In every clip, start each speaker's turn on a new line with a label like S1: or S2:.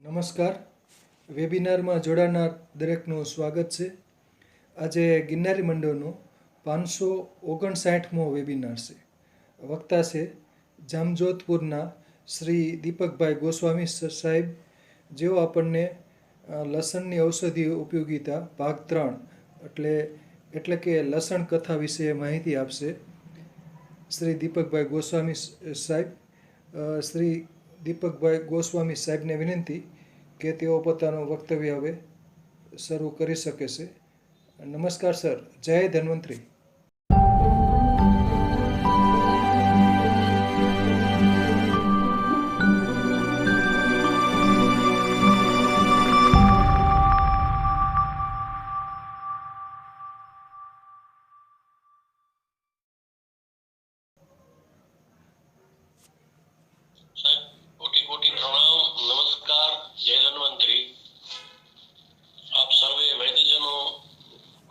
S1: નમસ્કાર. વેબિનારમાં જોડાનાર દરેકનું સ્વાગત છે. આજે ગિરનારી મંડળનો 559મો વેબિનાર છે. વક્તા છે જામજોધપુરના શ્રી દીપકભાઈ ગોસ્વામી સાહેબ, જેઓ આપણને લસણની ઔષધીય ઉપયોગિતા ભાગ 3 એટલે કે લસણ કથા વિશે માહિતી આપશે. શ્રી દીપકભાઈ ગોસ્વામી સાહેબ. શ્રી દીપકભાઈ ગોસ્વામી સાહેબને વિનંતી કે તેઓ પોતાનું વક્તવ્ય હવે શરૂ કરી શકે છે. નમસ્કાર સર. જય ધન્વંતરી.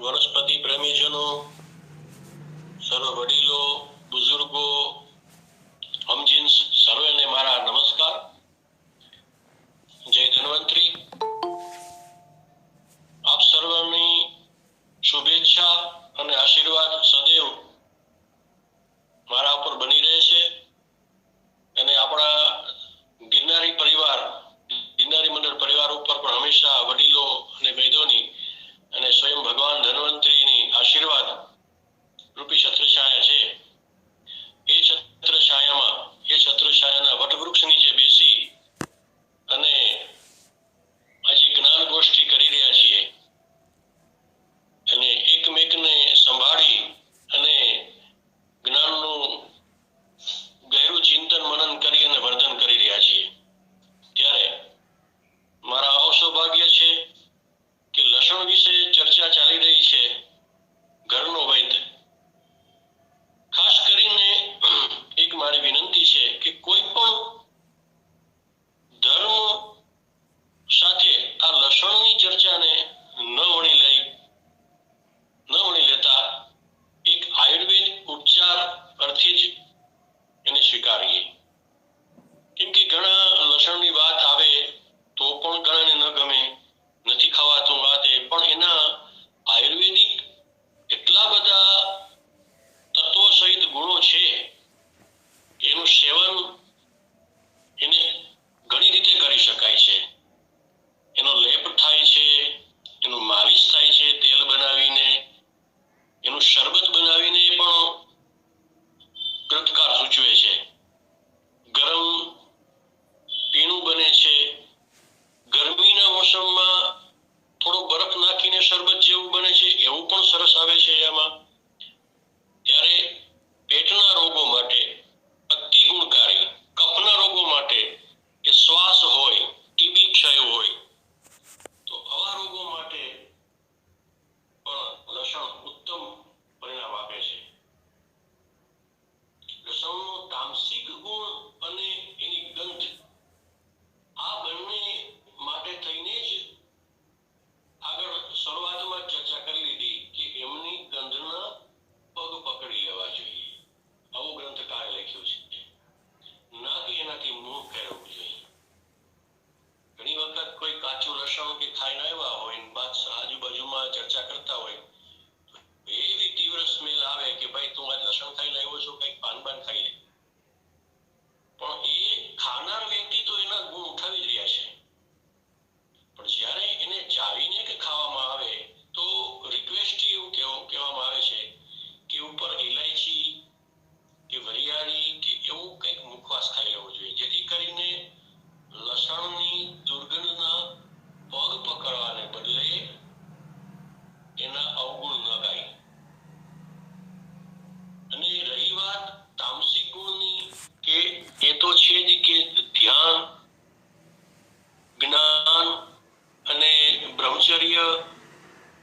S2: વનસ્પતિ પ્રેમીજનો, સર્વ વડીલો, બુઝુર્ગો, હમજીન્સ સર્વેને મારા નમસ્કાર. જય ધન્વંતરી. આપ સર્વની શુભેચ્છા અને આશીર્વાદ સદૈવ મારા ઉપર બની રહે છે અને આપણા ગિરનારી મંડળ પરિવાર ઉપર પણ હંમેશા વડીલો અને વૈદોની અને સ્વયં ભગવાન ધન્વંતરીની આશીર્વાદ રૂપી છત્રછાયા છે. એ છત્રછાયાના વટવૃક્ષ નીચે બેસી અને આજે જ્ઞાન ગોષ્ઠી કરી રહ્યા છીએ અને એકમેકને સંભાળી અને જ્ઞાનનું ગહેરું ચિંતન મનન કરી અને વર્ધન કરી રહ્યા છીએ. ત્યારે મારા અસૌભાગ્ય છે કે લસણ વિશે ચર્ચા ચાલી રહી છે. ઘરનો વૈદ્ય. ખાસ કરીને એક મારી વિનંતી છે કે કોઈ પણ ધર્મ સાથે આ લસણની ચર્ચાને ન વણી લેતા એક આયુર્વેદ ઉપચાર અર્થે જ એને સ્વીકારીએ. કેમ કે ઘણા લસણની વાત આવે તો પણ ઘણાને ન ગમે, નથી ખાવાતું વાતે, પણ એના આયુર્વેદિક એટલા બધા તત્વો સહિત ગુણો છે, એનું સેવન એને ઘણી રીતે કરી શકાય છે. એનો લેપ થાય છે, એનું માલિશ થાય છે તેલ બનાવીને, એનું શરબત બનાવીને પણ ગ્રંથકાર સૂચવે છે. ગરમ પીણું બને છે. ગરમીના મોસમમાં થોડો બરફ નાખીને શરબત જેવું બને છે, એવું પણ સરસ આવે છે એમાં. ત્યારે પેટના રોગો માટે અતિ ગુણકારી, કફના રોગો માટે કે શ્વાસ હોય, ટીબી ક્ષય હોય, તો આવા રોગો માટે પણ લસણ ઉત્તમ પરિણામ આપે છે. લસણનો તામસિક ગુણ અને એની ગંધ, આ બંને માટે થઈને જ આગળ શરૂઆતમાં ચર્ચા કરી લીધી કે એમની ગંધના પગ પકડી લેવા જોઈએ. આવું ગ્રંથકારે લખ્યું છે, ના કે એનાથી મોહ ફેરવવું જોઈએ. ઘણી વખત કોઈ કાચું લસણ કે ખાઈને આવ્યા હોય, બાદ આજુબાજુમાં ચર્ચા કરતા હોય, એવી તીવ્ર સ્મેલ આવે કે ભાઈ તું આ લસણ ખાઈને આવ્યો છો, કંઈક પાન ખાઈ લે. પણ એ ખાનાર વ્યક્તિ તો એના ગુણ ઉઠાવી જ રહ્યા છે. પણ જ્યારે એને ચાવીને કે ખાવામાં આવે તો રિક્વેસ્ટ એવું કહેવામાં આવે છે કે ઉપર ઇલાયચી કે વરિયાળી કે એવું કંઈક મુખવાસ ખાઈ લેવું જોઈએ, જેથી કરીને લસણની દુર્ગંધના પગ પકડવાને બદલે એના અવગુણ ન ગાય. અને રહી વાત તામસિક ગુણની, કે એ તો છે જ કે ધ્યાન, જ્ઞાન અને બ્રહ્મચર્ય,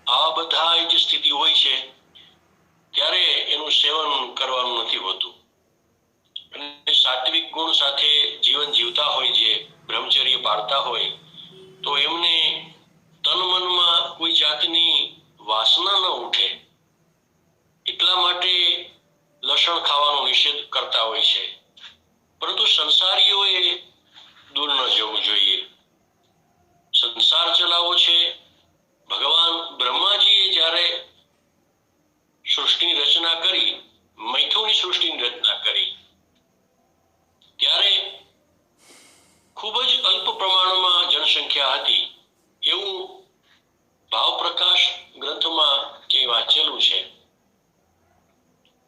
S2: આ બધા જે સ્થિતિ હોય છે ત્યારે એનું સેવન કરવાનું નથી હોતું. અને સાત્વિક ગુણ સાથે જીવન જીવતા હોય, જે બ્રહ્મચર્ય પાળતા હોય, તો એમને તન મનમાં કોઈ જાતની વાસના ન ઉઠે, એટલા માટે લસણ ખાવાનો નિષેધ કરતા હોય છે. પરંતુ સંસારીઓએ દૂર ન જવું જોઈએ. પ્રમાણમાં જનસંખ્યા હતી એવું ભાવપ્રકાશ ગ્રંથમાં ક્યાંય વાંચેલું છે.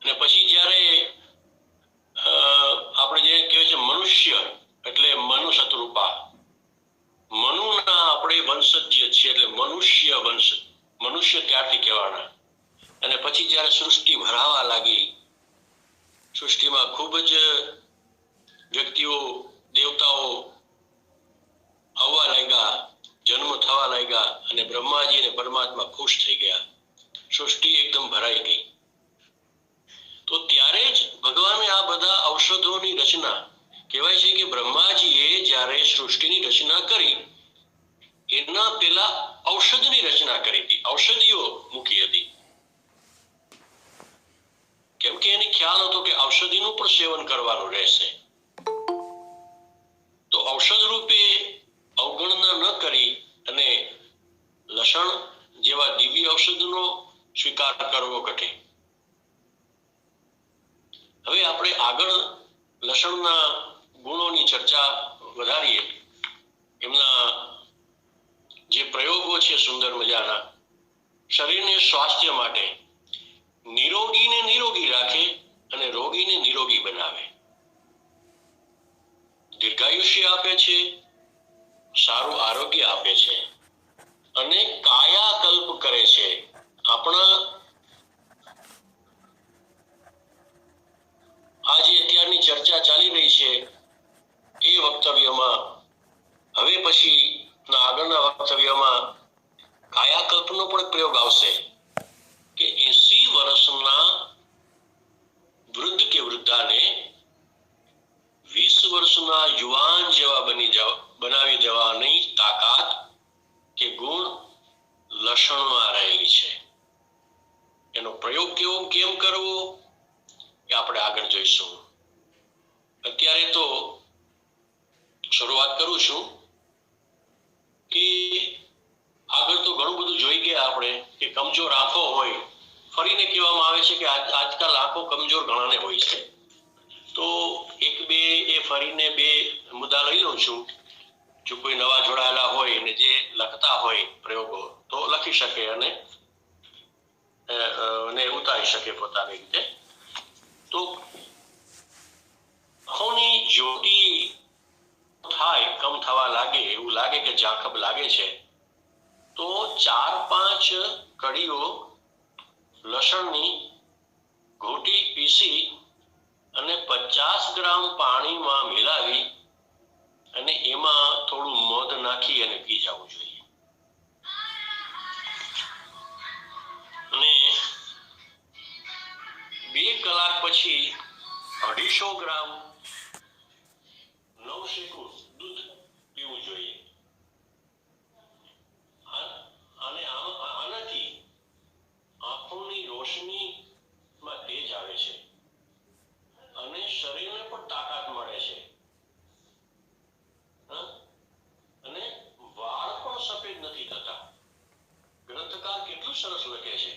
S2: અને પછી જ્યારે આપણે જે કહેવાય છે મનુષ્ય એટલે મનુ શત્રુપા, મનુના આપણે વંશજ છીએ એટલે મનુષ્ય ત્યારથી કહેવાના. અને પછી જ્યારે સૃષ્ટિ ભરાવા લાગી, સૃષ્ટિમાં ખૂબ જ વ્યક્તિઓ દેવતાઓ આવવા લાગ્યા, જન્મ થવા લાગ્યા અને બ્રહ્માજી અને પરમાત્મા ખુશ થઈ ગયા, સૃષ્ટિ એકદમ ભરાઈ ગઈ. તો ત્યારે જ ભગવાને આ બધા ઔષધોની રચના, કહેવાય છે કે બ્રહ્માજીએ જ્યારે સૃષ્ટિની રચના કરી એના પહેલા ઔષધની રચના કરી હતી, ઔષધિઓ મૂકી હતી. કેમ કે એને ખ્યાલ હતો કે ઔષધિનું પણ સેવન કરવાનું રહેશે. તો ઔષધ રૂપે અવગણના ન કરી અને લસણ જેવા દિવ્ય ઔષધનો સ્વીકાર કરવો ઘટે. હવે આપણે આગળ લસણના ગુણોની ચર્ચા વધારીએ. એમના જે પ્રયોગો છે સુંદર મજાના, શરીરને સ્વાસ્થ્ય માટે નિરોગીને નિરોગી રાખે અને રોગીને નિરોગી બનાવે, દીર્ઘાયુષ્ય આપે છે, સારું આરોગ્ય આપે છે અને કાયાકલ્પ કરે છે. આપણા આ જે અત્યારની ચર્ચા ચાલી રહી છે એ વક્તવ્યમાં, હવે પછી આગળના વક્તવ્યમાં કાયાકલ્પનો પણ પ્રયોગ આવશે કે 80 વર્ષના વૃદ્ધ કે વૃદ્ધાને 20 વર્ષના યુવાન જેવા બનાવી દેવાની તાકાત કે ગુણ લસણમાં રહેલી છે. એનો પ્રયોગ કેમ કરવો એ આપણે આગળ જોઈશું. અત્યારે તો શરૂઆત કરું છું કે આગળ તો ઘણું બધું જોઈ ગયા આપણે કે કમજોર આંખો હોય, ફરીને કહેવામાં આવે છે કે આજકાલ આંખો કમજોર ઘણાને હોય છે. તો એક બે એ ફરીને બે મુદ્દા લઈ લઉં છું. જો કોઈ નવા જોડાયેલા હોય અને જે લખતા હોય પ્રયોગો તો લખી શકે અને ઉતારી શકે પોતાની રીતે. તો આંખોની જ્યોતિ થાય, કમ થવા લાગે, એવું લાગે કે ઝાંખપ લાગે છે, તો 4-5 કડીઓ લસણની ઘૂંટી પીસી અને 50 ગ્રામ પાણીમાં મિલાવી અને એમાં થોડું મધ નાખી અને પી જવું જોઈએ. અને 2 કલાક પછી 250 ગ્રામ નવશેકું દૂધ પીવું જોઈએ. અને આનાથી આંખોની રોશનીમાં તેજ આવે છે અને શરીરને પણ તાકાત મળે છે અને વાળ પણ સફેદ નથી થતા. ગ્રંથકાર કેટલું સરસ લખે છે.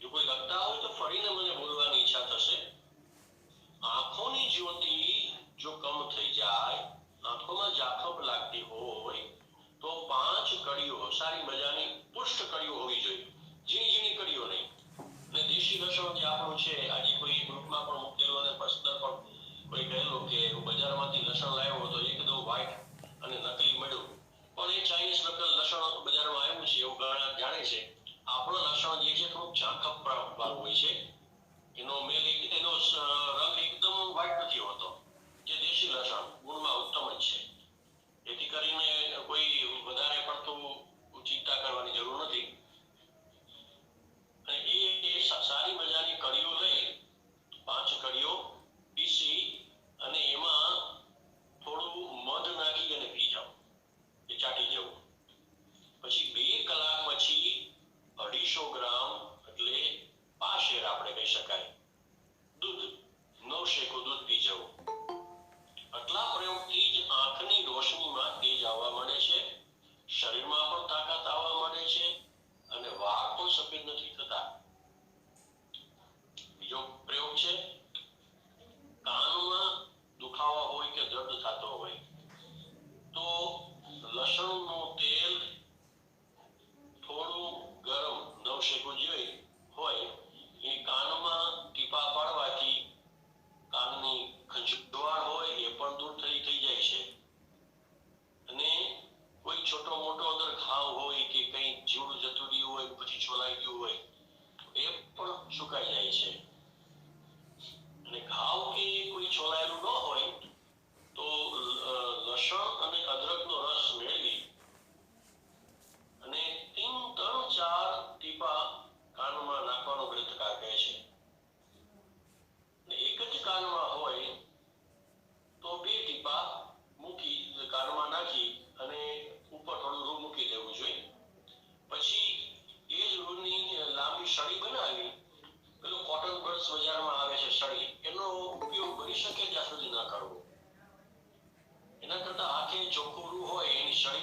S2: જો કોઈ લખતા હોય તો ફરીને મને બોલવાની ઈચ્છા થશે. આંખોની જ્યોતિ જો કમ થઈ જાય, આંખોમાં ઝાંખપ લાગતી હોય તો 5 કડીઓ, સારી મજાની પુષ્ટ કડીઓ હોવી જોઈએ, ઝીણી કડીઓ નહીં. અને દેશી લસણ જે આપણું છે, આજે કોઈ ગ્રુપમાં પણ મૂકેલું અને પર્સનલ પણ કોઈ કહેલું કે હું બજારમાંથી લસણ લાવ્યો તો એકદમ વ્હાઈટ અને નકલી મળ્યું, પણ એ ચાઇનીઝ નકલ લસણ બજારમાં આવ્યું છે એવું ઘણા જાણે છે. આપણે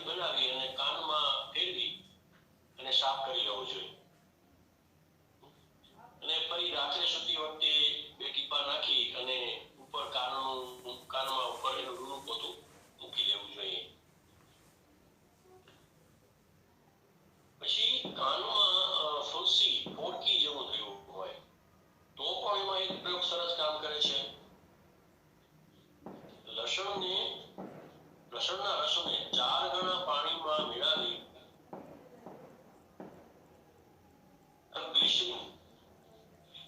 S2: બનાવી અને કાનમાં ફેરવી અને સાફ કરી લેવું જોઈએ. અને ફરી રાત્રે સૂતી વખતે 2 ટીપા નાખી અને ઉપર કાનમાં ઉપર એનું રૂનું પોતું મૂકી દેવું જોઈએ. પછી કાનમાં ફુંસી ફોડકી જેવું થયું હોય તો પણ એમાં એક પ્રયોગ સરસ કામ કરે છે. લસણના રસને 4 ગણા પાણીમાં મેળવી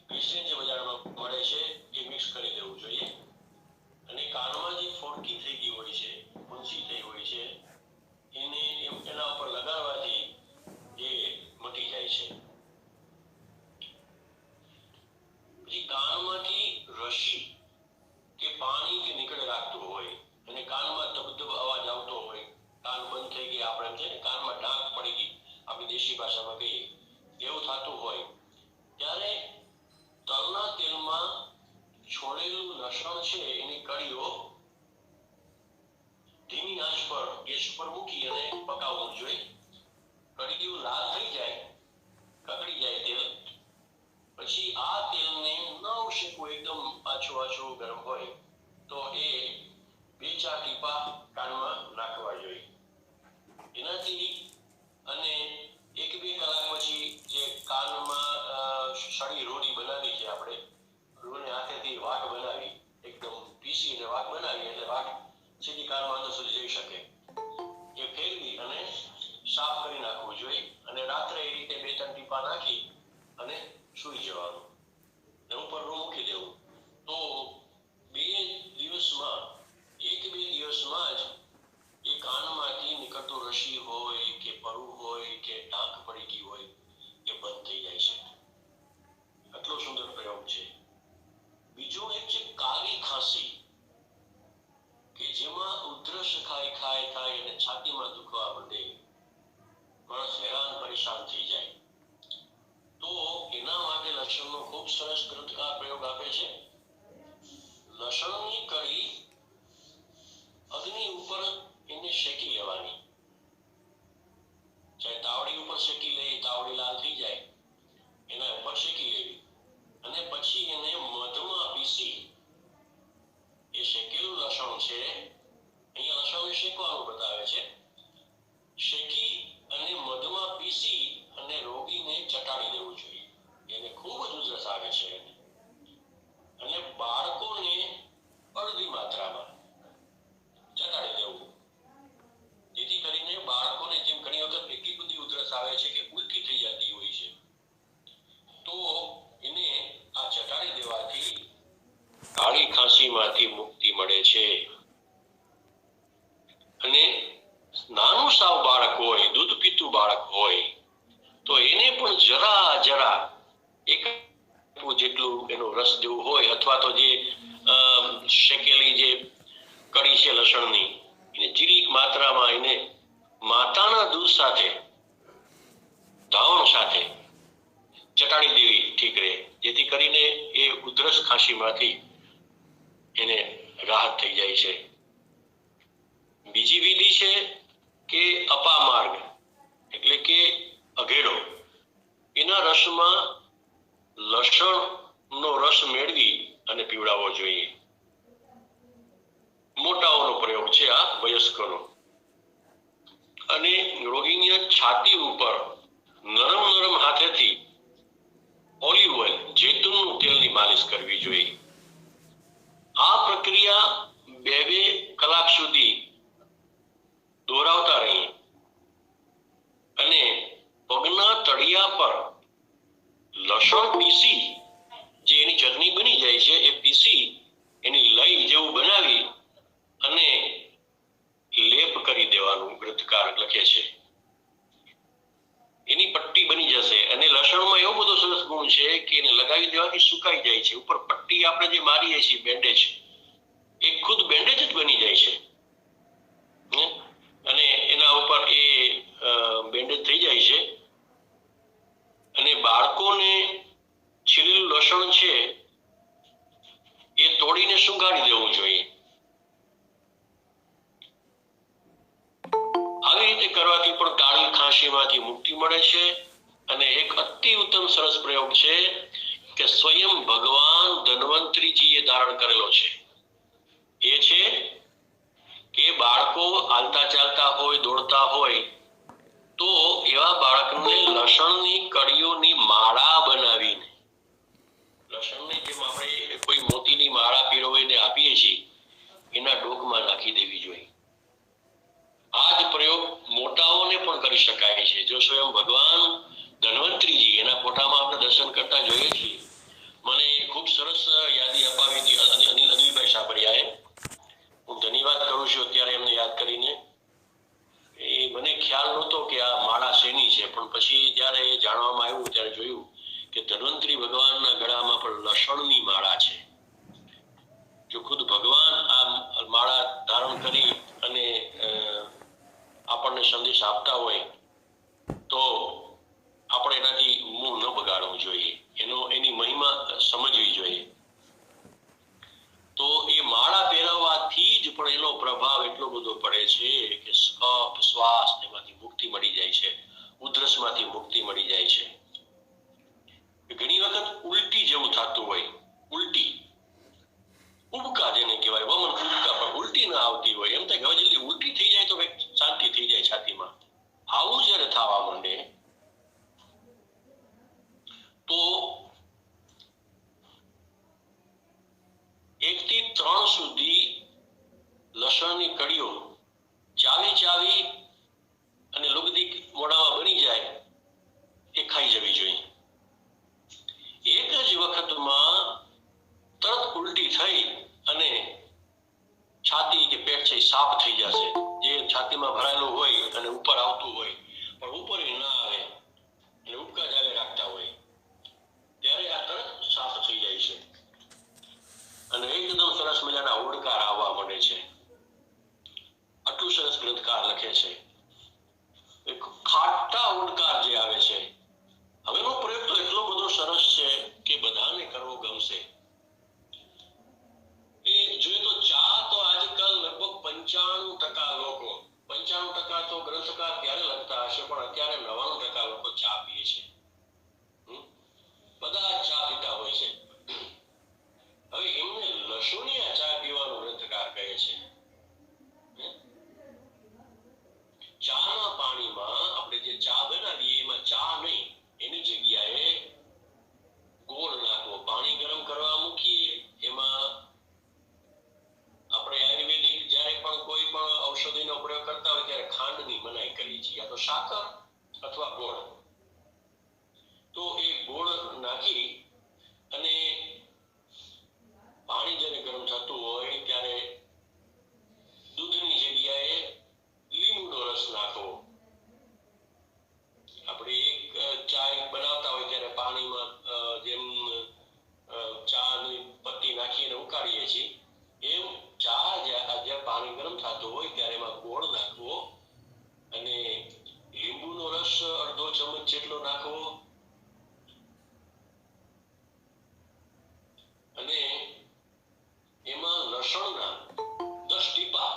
S2: ગ્લિસરીન જે બજારમાં મળે છે એ મિક્સ કરી દેવું જોઈએ. અને કાનમાં જે ફોડકી થઈ ગઈ હોય છે, ફુંસી થઈ હોય છે, એના ઉપર લગાડવાથી એ મટી જાય છે. પછી કાનમાંથી રસી કે પાણી કે નીકળે લાગતું હોય અને કાનમાં ધબધબ અવાજ આવતો હોય, કાન બંધ થઈ ગયા, આપણે એમ છે ને કાનમાં ડાંક પડી ગઈ, આપણી દેશી ભાષામાં કહીએ, એવું થતું હોય ત્યારે તલના તેલમાં છોડેલું લસણ છે એની કળીઓ ધીમી આંચ પર ગેસ પર મૂકી અને પકાવવું જોઈએ. કળીઓ લાલ થઈ જાય, કકડી જાય તેલ, પછી આ તેલને ન શેકવું, એકદમ આછું ગરમ હોય તો એ 2-4 ટીપા કાનમાં નાખવા જોઈએ. એનાથી અને 1-2 કલાક પછી જે કાનમાં સળી રોડી બનાવી છે, આપણે રૂને હાથેથી વાટ બનાવી, એકદમ પીસીને વાટ બનાવી એટલે વાટ સીધી કાનમાં અંદર સુધી જઈ શકે એ ફેરવી અને સાફ કરી નાખવું જોઈએ. અને રાત્રે એ રીતે 2-3 ટીપા નાખી અને સૂઈ જવાનું ને ઉપર રૂ મૂકી દેવું. તો 1-2 દિવસમાં જ એ કાનમાંથી નીકળતું રસી હોય કે પરુ હોય કે ટાંક પડી ગઈ હોય એ બંધ થઈ જાય છે. આટલો સુંદર પ્રયોગ છે. બીજો એક છે કાળી ખાંસી, કે જેમાં ઉધરસ ખાય અને છાતીમાં દુખવા માંડે, માણસ હેરાન પરેશાન થઈ જાય, તો એના માટે લસણનો ખૂબ સરસ પ્રયોગ આપે છે. લસણની કળી અગ્નિ ઉપર એને શેકી લેવાની, ચાહે તાવડી ઉપર શેકી લે, તાવડી લાલ થઈ જાય એના ઉપર શેકી લેવી અને પછી એને મધમાં પીસી, એ શેકેલું લસણ છે, અહીંયા લસણને શેકવાનું બતાવે છે, શેકી અને મધમાં પીસી અને રોગીને ચટાડી દેવું જોઈએ. એને ખૂબ જ ઉધરસ આવે છે અને બાળકોને અડધી માત્રામાં ચટાડી દેવું, જેથી કરીને બાળકોને, જેમ ઘણી વખત એટલી બધી ઉધરસ આવે છે કે ઉલટી થઈ જતી હોય છે, તો એને આ ચટાડી દેવાથી કાળી ખાંસીમાંથી મુક્તિ મળે છે. અને નાનું સાવ બાળક હોય, દૂધ પીતું બાળક હોય તો એને પણ જરા એક જેટલું એનો રસ જેવું હોય, અથવા તો જે શેકેલી જે કળી છે લસણની, એને જીરીક માત્રામાં એને માતાના દૂધ સાથે, ધાવણ સાથે ચટાડી દેવી ઠીક રહે, જેથી કરીને એ ઉધરસ ખાંસીમાંથી એને રાહત થઈ જાય છે. બીજી વિધિ છે કે અપામાર્ગ, એટલે કે અઘેડો. એના રસમાં લસણનો રસ મેળવી અને પીવડાવવો જોઈએ. મોટાઓનો પ્રયોગ છે આ, વયસ્કોનો. અને રોગીની છાતી ઉપર નરમ હાથેથી ઓલિવ ઓઇલ, જૈતુનનું તેલની માલિશ કરવી જોઈએ. આ પ્રક્રિયા 2-2 કલાક સુધી દોહરાવતા રહીએ અને પગના તળિયા પર લસણ પીસી, જે એની ચટણી બની જાય છે, એ પીસી એની લઈ જેવું બનાવી અને લેપ કરી દેવાનું. ગ્રંથકાર લખે છે એની પટ્ટી બની જશે. અને લસણમાં એવો બધો સરસ ગુણ છે કે એને લગાવી દેવાથી સુકાઈ જાય છે. ઉપર પટ્ટી આપણે જે મારીએ છીએ, બેન્ડેજ, એ ખુદ બેન્ડેજ જ બની જાય છે અને એના ઉપર એ બેન્ડેજ થઈ જાય છે. અને બાળકોને છીલેલું લસણ છે એ તોડીને સુંઘાડી દેવું જોઈએ. આવી રીતે કરવાથી પણ કાળી ખાંસીમાંથી મુક્તિ મળે છે. અને એક અતિ ઉત્તમ સરસ પ્રયોગ છે કે સ્વયં ભગવાન ધન્વંતરીજીએ ધારણ કરેલો છે. એ છે કે બાળકો હાલતા ચાલતા હોય, દોડતા હોય, તો એવા બાળકને લસણની કળીઓની માળા બનાવીને, લસણની જેમ આપણે કોઈ મોતીની માળા પીરવીને આપીએ છીએ, એના ડોકમાં નાખી દેવી જોઈએ. આ જ પ્રયોગ મોટાઓને પણ કરી શકાય છે. જો સ્વયં ભગવાન ધન્વંતરીજી, એના ફોટામાં આપણે દર્શન કરતા જોઈએ છીએ. મને ખૂબ સરસ યાદી અપાવી હતી અનિલભાઈ સાબરિયાએ. હું ધન્યવાદ કરું છું અત્યારે એમને યાદ કરીને. એ મને ખ્યાલ નહોતો કે આ માળા શેની છે, પણ પછી જ્યારે જાણવામાં આવ્યું ત્યારે જોયું કે ધન્વંતરી ભગવાનના ગળામાં પણ લસણની માળા છે. જો ખુદ ભગવાન આ માળા ધારણ કરી અને આપણને સંદેશ આપતા હોય તો આપણે એનાથી મોહ ન બગાડવું જોઈએ, એની મહિમા સમજવી જોઈએ. તો એ માળા પહેરવાથી જ પણ એનો પ્રભાવ એટલો બધો પડે છે કે કફ, શ્વાસ એમાંથી મુક્તિ મળી જાય છે, ઉધરસમાંથી મુક્તિ મળી જાય છે. ઘણી વખત ઉલટી જેવું થતું હોય, ઉલટી ઉબકા જેને કહેવાય, વમન ઉબકા, પણ ઉલટી ના આવતી હોય, એમ થાય કે હવે જલ્દી ઉલટી થઈ જાય તો શાંતિ થઈ જાય છાતીમાં. આવું જ્યારે થવા માંડે તો 1 થી 3 સુધી લસણની કળીઓ ચાવી અને લુગદી મોઢામાં બની જાય એ ખાઈ જવી જોઈએ. એક જ વખતમાં તરત ઉલટી થઈ અને છાતી કે પેટ છે સાફ થઈ જશે. જે છાતીમાં ભરાયેલું હોય અને ઉપર આવતું હોય પણ ઉપર ના આવે અને ઉબકા જાવે રાખતા હોય, ત્યારે આ તરત સાફ થઈ જાય છે અને એકદમ સરસ મજાના ઓડકાર આવવા માંડે છે. આટલું સરસ ગ્રંથકાર લખે છે. એક ખાટા ઓડકાર જે આવે છે. હવેનો પ્રયોગ તો એટલો બધો સરસ છે કે બધાને કરવો ગમશે. એ જોઈએ તો ચા તો આજકાલ લગભગ 95% લોકો, 95% તો ગ્રંથકાર ત્યારે લખતા હશે, પણ અત્યારે 99% લોકો ચા પીએ છે. બધા ચા પીતા હોય છે. હવે એમને લસુણિયા ચા પીવાનું ગ્રંથકાર કહે છે. ચાના પાણીમાં આપણે જે ચા બનાવીએ એમાં ચા નહીં, એની જગ્યાએ ગોળ નાખવો. પાણી ગરમ કરવા મૂકીએ, એમાં આપણે આયુર્વેદિક જ્યારે પણ કોઈ પણ ઔષધિનો પ્રયોગ કરતા હોય ત્યારે ખાંડની મનાઈ કરીએ છીએ, યા તો સાકર અથવા ગોળ. તો એ ગોળ નાખી અને પાણી જ્યારે ગરમ થતું હોય ત્યારે દૂધની જગ્યાએ લીંબુનો રસ નાખવો. આપણે ચા બનાવતા હોય ત્યારે પાણીમાં જેમ ચાની પત્તી નાખીને ઉકાળીએ છીએ, એમ ચા જ્યારે પાણી ગરમ થતું હોય ત્યારે એમાં ગોળ નાખવો અને લીંબુનો રસ અડધો ચમચ જેટલો નાખવો અને એમાં લસણના 10 ટીપા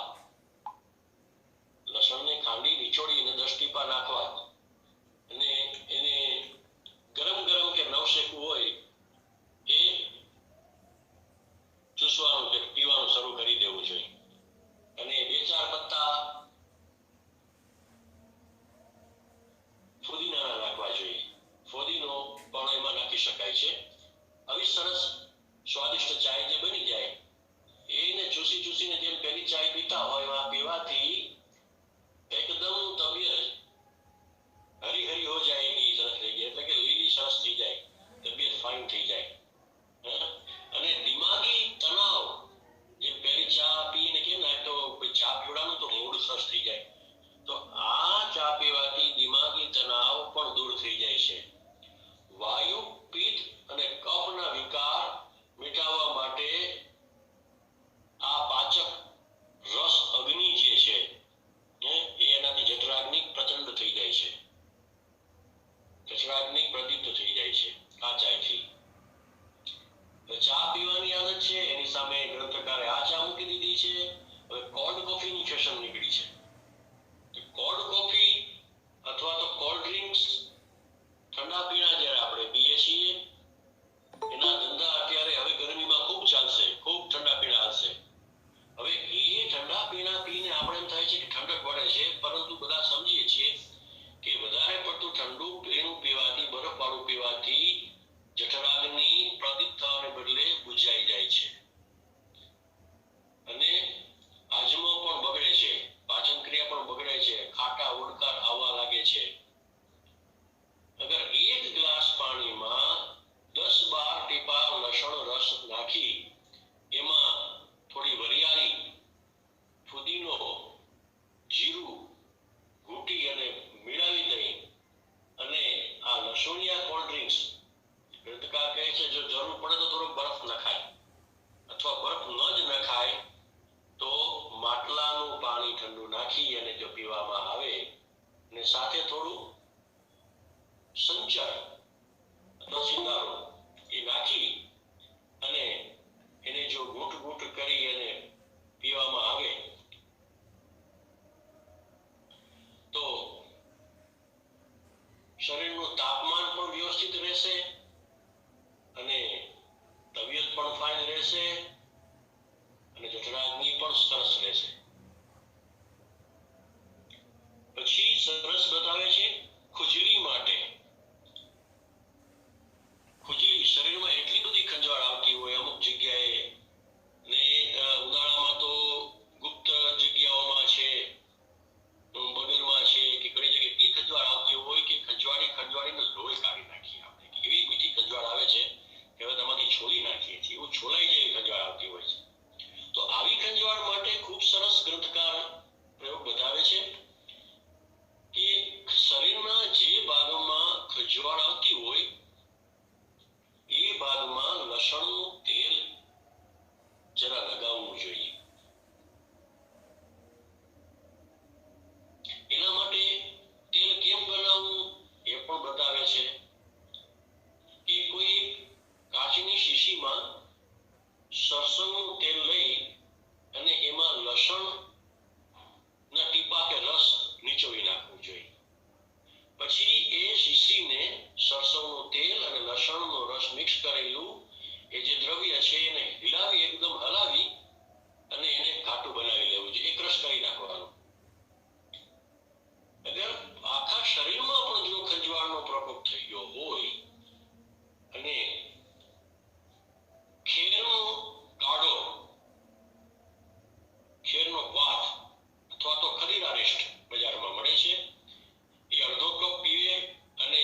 S2: પરંતુ બધા સમજીએ છીએ કે વધારે પડતું ઠંડુ પીણું પીવાથી, બરફવાળું પીવાથી જઠરાગ્નિ પ્રદીપ્ત થવાને બદલે બુઝાઈ જાય છે અને આજમો પણ બગડે છે, પાચન ક્રિયા પણ બગડે છે, ખાટા ઓડકાર આવવા લાગે છે. અગર 1 ગ્લાસ પાણીમાં 10-12 ટીપા લસણ રસ નાખી એમાં થોડી વરિયાળી, ફુદીનો, જીરું ઘૂંટી અને મિલાવી દઈ અને આ લસણિયા કોલ્ડ ડ્રિંક્સ, ગ્રંથકાર કહે છે જો જરૂર પડે તો થોડો બરફ નખાય અથવા બરફ ન જ નખાય તો માટલાનું પાણી ઠંડુ નાખી અને જો પીવામાં આવે અને સાથે થોડું સંચળ અથવા સિંગારો એ નાખી અને એને જો ઘૂંટ ઘૂંટ કરી અને પીવામાં આવે તો શરીરનું તાપમાન પણ વ્યવસ્થિત રહેશે અને તબિયત પણ ફાઇન રહેશે અને જઠરાગ્નિ પણ સરસ રહેશે. પછી સરસ બતાવે છે ખુજલી માટે. ખુજલી શરીરમાં એટલી બધી ખંજવાળ આવતી હોય અમુક જગ્યાએ ને ઉનાળામાં તો ગુપ્ત જગ્યાઓમાં છે, બગલમાં છે કે ઘણી જગ્યાએ એટલી ખંજવાળ આવતી હોય કે ખંજવાળીને લોહી કાઢી નાખીએ આપણે. એવી મીઠી ખંજવાળ આવે છે કે હવે તેમાંથી છોલી નાખીએ છીએ, એવું છોલાઈ જેવી ખંજવાળ આવતી હોય છે. તો આવી ખંજવાળ માટે ખૂબ સરસ ગ્રંથકાર પ્રયોગ બતાવે છે કે શરીરના જે ભાગમાં ખંજવાળ આવતી હોય એ ભાગમાં લસણનું તેલ જરા લગાવવું જોઈએ. એના માટે તેલ કેમ બનાવવું એ પણ બતાવે છે કે કોઈ કાચની શીશીમાં સરસવનું તેલ લઈ અને એમાં લસણના ટીપા કે રસ નીચોવી નાખવું જોઈએ. પછી એ શીશીને સરસવનું તેલ અને લસણનો રસ મિક્સ કરેલું એ જે દ્રવ્ય છે એને હિલાવી, એકદમ હલાવી અને એને ઘાટું બનાવી લેવું જોઈએ. એક રસ કરી નાખવાનો. અગર આખા શરીરમાં પણ જો ખંજવાળનો પ્રકોપ થઈ ગયો હોય અને ખેરનો કાઢો, ખેરનો ક્વાથ અથવા તો ખરીરા રેસ્ટ બજારમાં મળે છે, એ અડધો કપ પીવે અને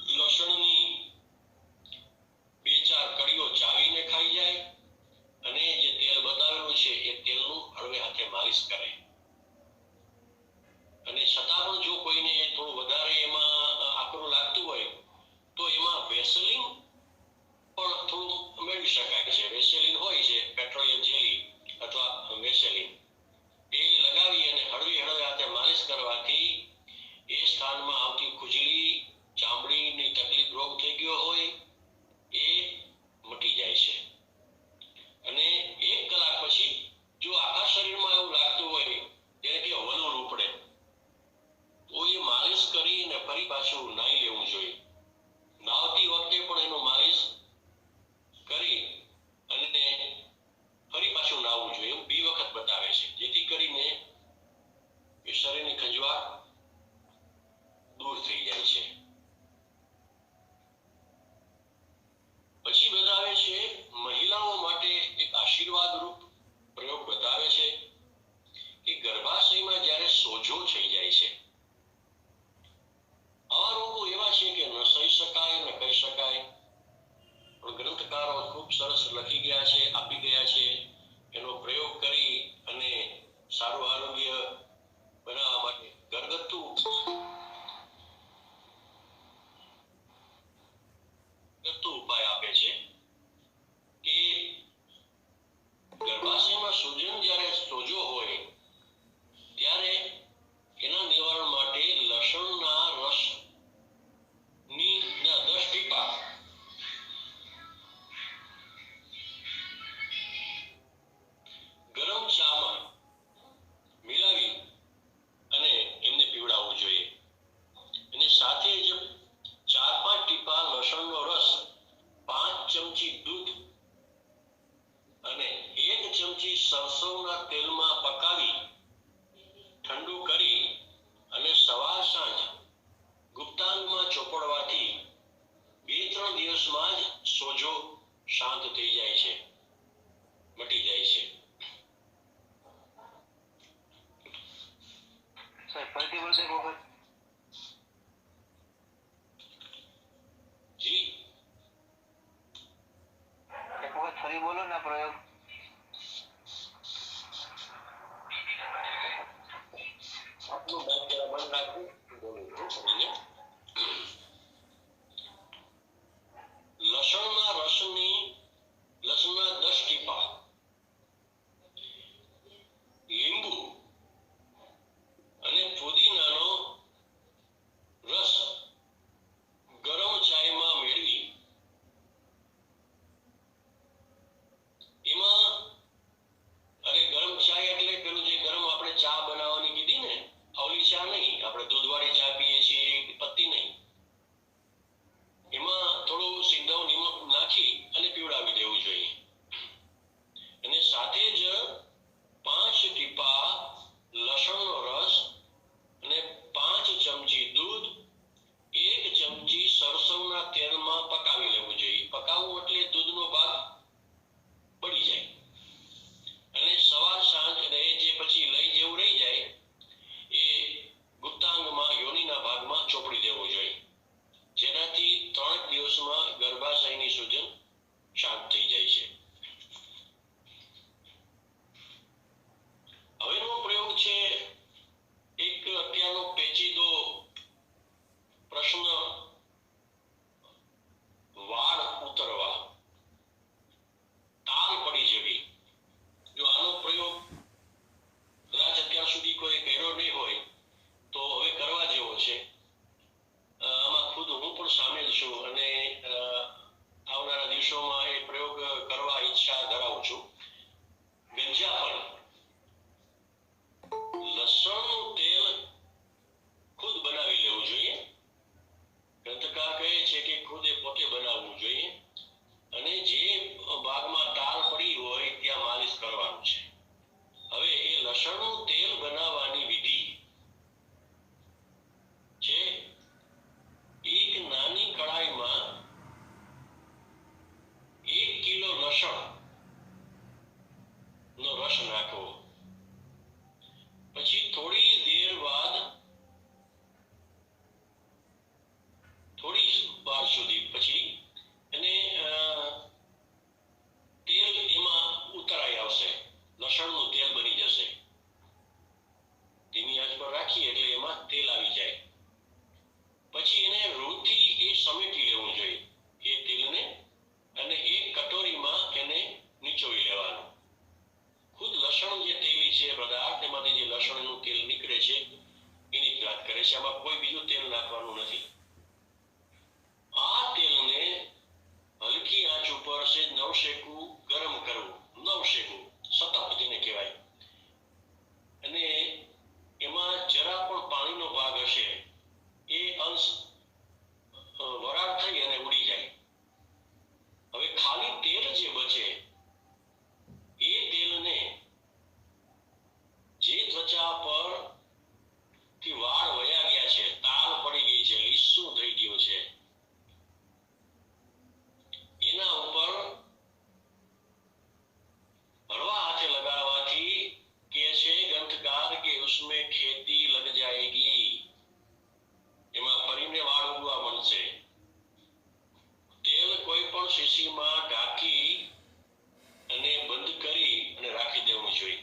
S2: લસણની 2-4 કળીઓ ચાવીને ખાઈ જાય અને જે તેલ બતાવેલું છે એ તેલનું હળવે હાથે માલિશ કરે. અને છતાં પણ જો કોઈને થોડું વધારે એમાં આકરું લાગતું હોય તો એમાં વેસલિન પણ થોડું મેળવી શકાય છે. વેસેલિન હોય છે, પેટ્રોલિયમ જેલી અથવા વેસેલિન, એ લગાવી અને હળવે હાથે માલિશ કરવાથી એ સ્થાનમાં આવતી ખુજલી, ચામડીની તકલીફ, રોગ થઈ ગયો હોય એ મટી જાય છે. અને 1 કલાક પછી જો આખા શરીરમાં એવું લાગતું હોય જેને કે વલુર ઉપડે તો એ માલિશ કરીને ફરી પાછું નાહી લેવું જોઈએ. નાહતી વખતે પણ એનું માલિશ કરી અને ફરી પાછું નાહવું જોઈએ. એવું 2 વખત બતાવે છે જેથી કરીને એ શરીરની ખંજવાળ દૂર થઈ જાય છે. પછી બતાવે છે મહિલાઓ માટે એક આશીર્વાદ રૂપ પ્રયોગ બતાવે છે કે ગર્ભાશયમાં જ્યારે સોજો થઈ જાય છે, આવા રોગો એવા છે કે ન સહી શકાય ન કહી શકાય, પણ ગ્રંથકારો ખૂબ સરસ લખી ગયા છે, આપી ગયા છે. એનો પ્રયોગ કરી અને સારું આરોગ્ય બનાવવા માટે ઘરગથ્થુ ઉપાય આપે છે કે ગર્ભાશયમાં સોજો હોય ત્યારે એના નિવારણ ઠંડુ કરી અને સવાર સાંજ ગુપ્તાંગમાં ચોપડવાથી 2-3 દિવસમાં જ સોજો શાંત થઈ જાય છે, મટી જાય છે.
S3: સાહેબ ફરીથી બોલજો એક વખત.
S2: જી
S3: એક વખત ફરી બોલો ને આ પ્રયોગ.
S2: આપનું બાદ જરા બંધ રાખવું. બોલું છું સમજીને. લસણના લસણના 10 ટીપા, લીંબુ અને પુદીનાનો રસ ગરમ ચાયમાં મેળવી એમાં, અરે ગરમ ચાય એટલે પેલું જે ગરમ આપણે ચા બનાવવાની કીધી ને, આવલી ચા નહીં, આપણે દૂધવાળી ચા પીએ છીએ પત્તી નહીં, એમાં થોડું સિંધવ નિમક નાખી અને પીવડાવી દેવું જોઈએ. અને સાથે જ 5 ટીપા લસણનો રસ અને 5 ચમચી દૂધ, 1 ચમચી સરસવના તેલમાં પકાવી લેવું જોઈએ. પકાવવું એટલે દૂધનો ભાગ પડી જાય અને સવાર સાંજ રહે જે પછી લઈ જેવું રહી જાય એ ગુપ્તાંગમાં યોનિના ભાગમાં ચોપડી દેવું જોઈએ, જેનાથી 3 દિવસમાં ગર્ભાશયની સૂજન શાંત થઈ જાય છે. હવેનો પ્રયોગ છે એક અત્યારનો પેચીદો પ્રશ્ન, વાળ ઉતરવા, તાલ પડી જવી. જો આનો પ્રયોગ કદાચ અત્યાર સુધી કોઈ કર્યો નહીં હોય તો હવે કરવા જેવો છે. આમાં ખુદ હું પણ સામેલ છું અને આવનારા દિવસોમાં એ પ્રયોગ કરવા ઈચ્છા ધરાવું છું. ગંજાફળ, લસણનું તેલ ખુદ બનાવી લેવું જોઈએ. ગ્રંથકાર કહે છે કે ખુદ એ પોતે બનાવવું જોઈએ અને જે ભાગમાં તાલ પડી હોય ત્યાં માલિશ કરવાનું છે. હવે એ લસણનું તેલ બનાવવાની વિધિ છે, એક નાની કડાઈમાં 1 કિલો લસણ નો રસ નાખવો. પછી થોડી વાર સુધી પછી એને તેલ એમાં ઉતરાઈ આવશે, લસણનું તેલ બની જશે. ધીમી આંચ પર રાખીએ એટલે એમાં તેલ આવી જાય. પછી એને રૂથી એ સમેટી લેવું જોઈએ એ તેલને અને એક કટોરીમાં એને નીચોવી લેવાનું. ખુદ લસણ જે તેલી છે પદાર્થ, એમાંથી જે લસણનું તેલ નીકળે છે એની જ વાત કરે છે, આમાં કોઈ બીજું તેલ નાખવાનું નથી. આ તેલને હલકી આંચ ઉપર સેજ નવશેકું ગરમ કરવું, નવશેકું સતત જેને કહેવાય, અને એમાં જરા પણ પાણીનો ભાગ હશે એ અંશ વરાળ થઈ અને ઉડી જાય. હવે ખાલી તેલ જે બચે એ તેલને જે ત્વચા પર થી વાળ વયા ગયા છે, તાલ પડી ગઈ છે, લીસું થઈ ગયું છે, એના ઉપર હળવા હાથે લગાડવાથી કે છે ગ્રંથકાર કે ઉસમેં ખેતી લગ જાએગી, એમાં ફરીને વાળ ઉગવા મળશે. તેલ કોઈ પણ શીશીમાં ઢાંકી અને બંધ કરી અને રાખી દેવું જોઈએ.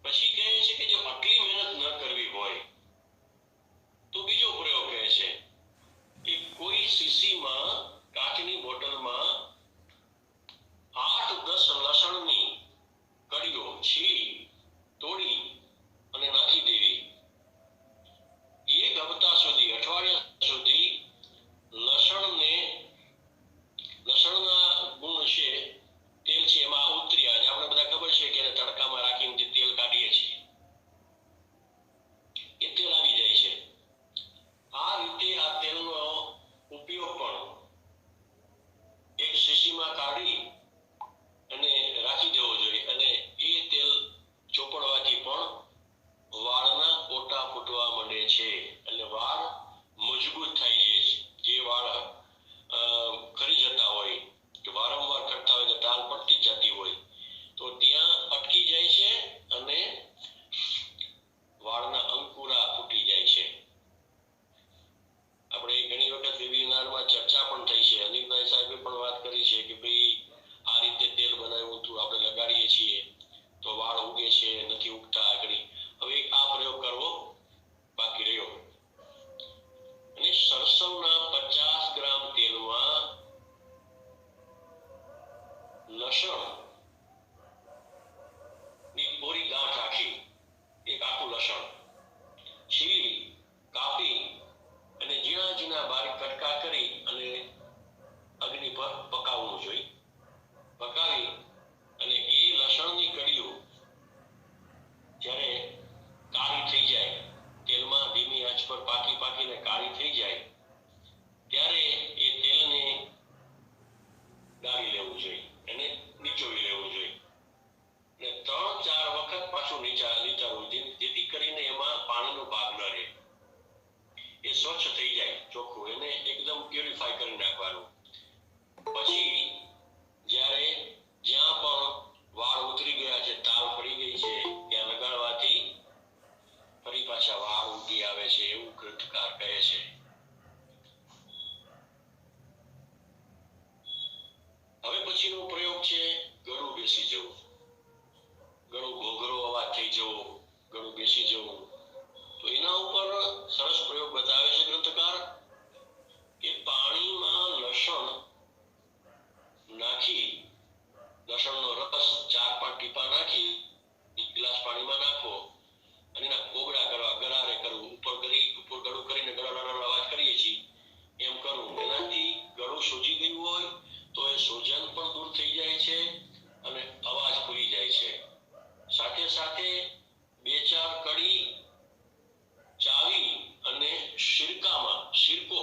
S2: પછી કહે છે કે જો આટલી મહેનત ન કરવી હોય તો બીજો પ્રયોગ કહે છે કે કોઈ શીશીમાં, કાચની બોટલમાં 8-10 લસણની કળીઓ છીલી તોડી અને નાખી દેવી. 1 હપ્તા સુધી, અઠવાડિયા સુધી લસણને થઈ જવો, ગળું બેસી જવું, તો એના ઉપર સરસ પ્રયોગ બતાવે છે ગ્રંથકાર કે પાણીમાં લસણ નાખી, લસણનો રસ 4-5 ટીપા નાખી ગ્લાસ પાણીમાં નાખો અને એના કોગળા કરવા, ગરારે કરવું, ઉપર ગળું કરીને ગળાનો અવાજ કરીએ છીએ એમ કરવું. એનાથી ગળું સોજી ગયું હોય તો એ સોજન પણ દૂર થઈ જાય છે અને અવાજ ખુલી જાય છે. સાથે સાથે 2-4 કડી ચાવી અને શિરકો,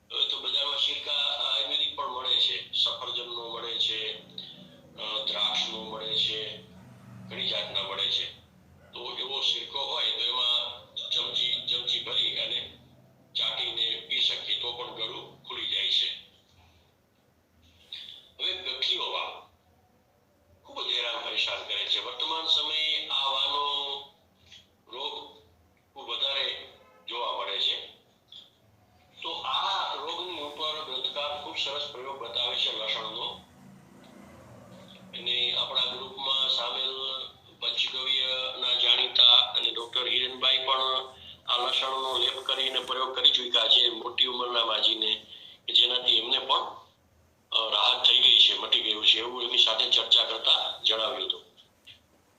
S2: હવે તો બજારમાં શિરકા આયુર્વેદિક પણ મળે છે, સફરજનનો મળે છે, દ્રાક્ષનો મળે છે, ઘણી જાતના મળે છે. તો એવો શિરકો હોય તો એમાં ચમચી ભરી અને ચાટીને પી શકીએ તો પણ ગળું ખુલી જાય છે. હવે ગઠીયો વા ખૂબ જ હેરાન પરેશાન કરે છે. વર્તમાન સમયે આ વાનો રોગ ખૂબ વધારે જોવા મળે છે. તો આ રોગની ઉપર ગ્રંથકાર ખૂબ સરસ પ્રયોગ બતાવે છે લસણનો. અને આપણા ગ્રુપમાં સામેલ પંચગવ્યના જાણીતા અને ડોક્ટર હિરેનભાઈ પણ આ લસણનો લેપ કરીને પ્રયોગ કરી ચૂક્યા છે મોટી ઉંમરના માજીને, કે જેનાથી એમને પણ રાહત થઈ ગઈ છે, મટી ગયું છે, એવું એમની સાથે ચર્ચા કરતા જણાવ્યું હતું.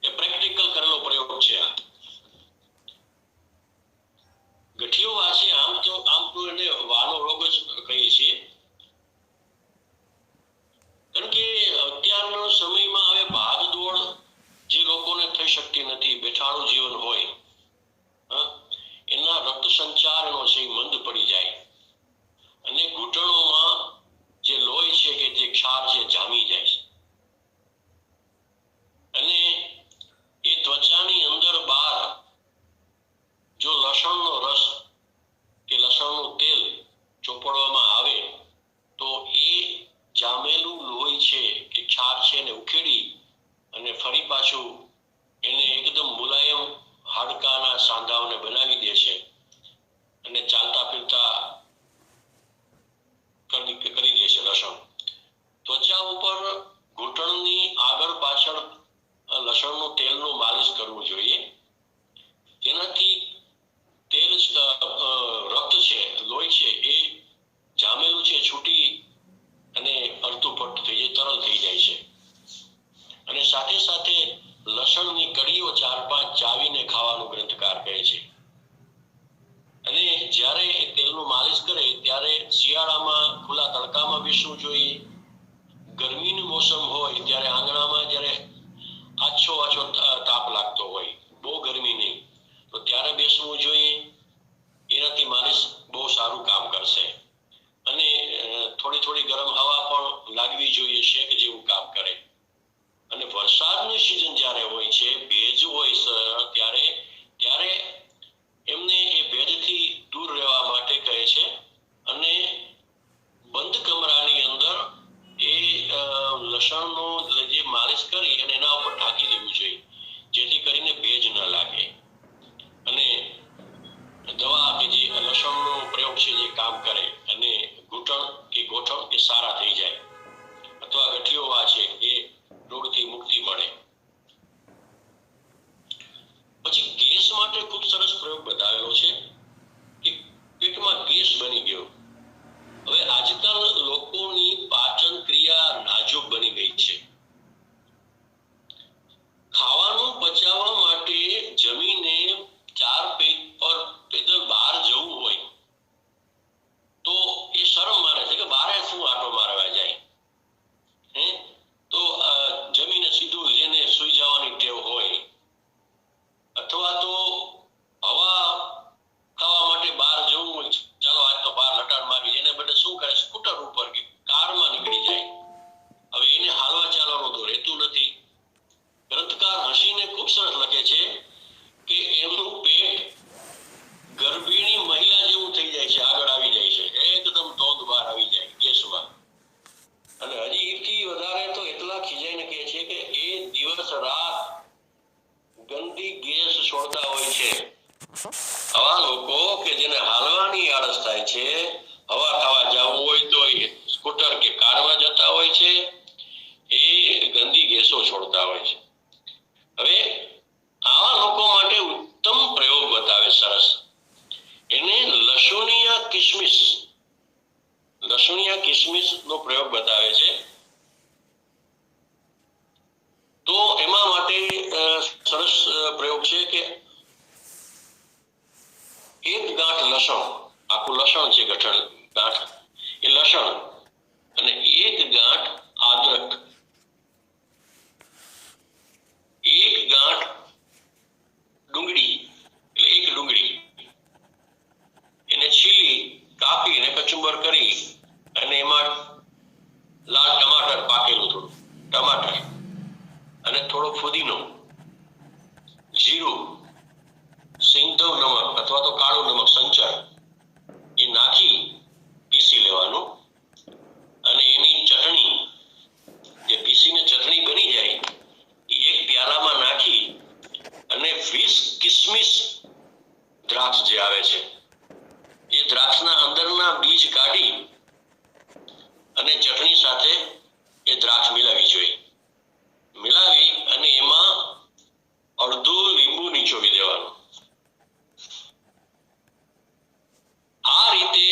S2: એ પ્રેક્ટિકલ કરેલો પ્રયોગ છે. આ ગઠિયો વા છે આમ તો એને વાનો રોગ જ કહીએ છીએ, કારણ કે અત્યારના સમયમાં હવે ભાગદોડ જે લોકોને થઈ શકતી નથી, બેઠાણું જીવન હોય, એના રક્ત સંચાર એનો છે મંદ પડી જાય અને ઘૂંટણોમાં જે લોહી છે કે જે ક્ષાર છે જામી જાય છે અને એ ત્વચાની અંદર બહાર જો લસણનો રસ કે લસણનું તેલ ચોપડવામાં આવે તો એ જામેલું લોહી છે કે ક્ષાર છે ને ઉખેડી અને ફરી પાછું એને એકદમ મુલાયમ હાડકાના સાંધાઓને બનાવી દે છે અને ચાલતા ફીરતા કરી દે છે લસણ. ત્વચા ઉપર ઘૂંટણની આગળ પાછળ લસણનું તેલનું માલિશ કરવું જોઈએ, જેનાથી તેલ રક્ત છે, લોહી છે, એ જામેલું છે છૂટી અને અડધું ભટ્ટ થઈ જાય, તરલ થઈ જાય છે. અને સાથે સાથે લસણની કડીઓ 4-5 ચાવીને ખાવાનું ગ્રંથકાર કહે છે. અને જ્યારે એ તેલનું માલિશ કરે ત્યારે શિયાળામાં ખુલ્લા તડકામાં બેસવું જોઈએ. ગરમીની મોસમ હોય ત્યારે આંગણામાં જ્યારે આછો તાપ લાગતો હોય, બહુ ગરમી નહીં, તો ત્યારે બેસવું જોઈએ. એનાથી માલિશ બહુ સારું કામ કરશે. અને થોડી ગરમ હવા પણ લાગવી જોઈએ, શેક જેવું કામ કરે. અને વરસાદની સિઝન જ્યારે હોય છે, ભેજ હોય ત્યારે એમને એ ભેજથી દૂર રહેવા માટે કહે છે અને બંધ કમરાની અંદર એ લસણનો જે માલિશ કરી અને એના ઉપર ઢાંકી દેવું જોઈએ, જેથી કરીને ભેજ ન લાગે અને દવા કે જે લસણનો પ્રયોગ છે જે કામ કરે અને ઘૂંટણ કે ગોઠણ એ સારા થઈ જાય અથવા ગઠિયો વા છે એ રોગથી મુક્તિ મળે. પછી ગેસ માટે ખૂબ સરસ પ્રયોગ બતાવેલો છે કે પેટમાં ગેસ બની ગયો. હવે આજકાલ લોકોની પાચન ક્રિયા નાજુક બની ગઈ છે. ખાવાનું પચાવવા માટે જમીને 4 પેદલ બહાર જવું હોય તો એ શરમ માને છે કે બહાર શું આટો મારવા જાય. તો જમીને સીધું જેને સુઈ જવાની ટેવ હોય અથવા તો હવા ખાવા માટે બહાર જવું હોય, ચાલો આજ તો બહાર લટાર મારી, એને બદલે શું કરે, સ્કૂટર ઉપર કે કારમાં નીકળી જાય. હવે એને હાલવા ચાલવાનું તો રહેતું નથી. ગ્રંથકાર હસીને ખૂબ સરસ લખે છે કે એમનું પેટ ગર્ભિણી મહિલા જેવું થઈ જાય છે, આગળ આવી જાય છે, એકદમ તોંદ બહાર આવી જાય ગેસમાં. અને હજી એથી વધારે તો એટલા ખીજાઈને કહે છે કે એ દિવસ રાત ગંદી ગેસ છોડતા હોય છે. આવા લોકો કે જેને હાલવાની આળસ થાય છે, હવા ખાવા જવું હોય તો એ સ્કૂટર કે કારમાં જતા હોય છે, એ ગંદી ગેસો છોડતા હોય છે. હવે પ્રયોગ છે કે એક ગાંઠ લસણ, આખું લસણ છે ગાંઠ, એ લસણ અને એક ગાંઠ અદરક, એક ગાંઠ ડુંગળી, એટલે એક ડુંગળી, એને છીલી કાપીને કચુંબર કરી અને એમાં લાલ ટમાટર, પાકેલું થોડું ટમાટર અને થોડો ફુદીનો, જીરું, સિંધવ નમક અથવા તો કાળું નમક સંચર એ નાખી પીસી લેવાનું અને એની ચટણી, જે પીસીને ચટણી બની જાય, એ એક પ્યાલામાં નાખી અને 20 કિસમિસ દ્રાક્ષ જે આવે છે એ દ્રાક્ષના અંદરના બીજ કાઢી અને ચટણી સાથે એ દ્રાક્ષ મિલાવી જોઈએ. મિલાવી અને એમાં અડધું લીંબુ નીચોવી દેવાનું. આ રીતે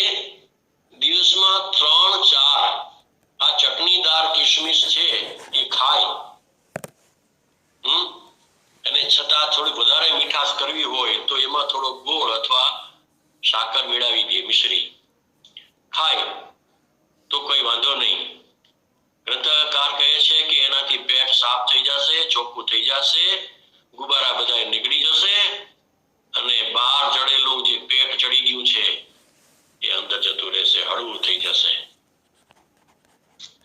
S2: દિવસમાં 3-4 આ ચટણીદાર કિશમિશ છે એ ખાય, અને છતાં થોડી વધારે મીઠાશ કરવી હોય તો એમાં થોડો ગોળ અથવા સાકર મેળવી દે, મિશ્રી ખાય તો કોઈ વાંધો નહીં. ગ્રંથકાર કહે છે કે એનાથી પેટ સાફ થઈ જશે, ચોખ્ખું થઈ જશે, ગુબારા બધા નીકળી જશે અને બહાર ચડેલું જે પેટ ચડી ગયું છે એ અંદર જતું રહેશે, હળવું થઈ જશે.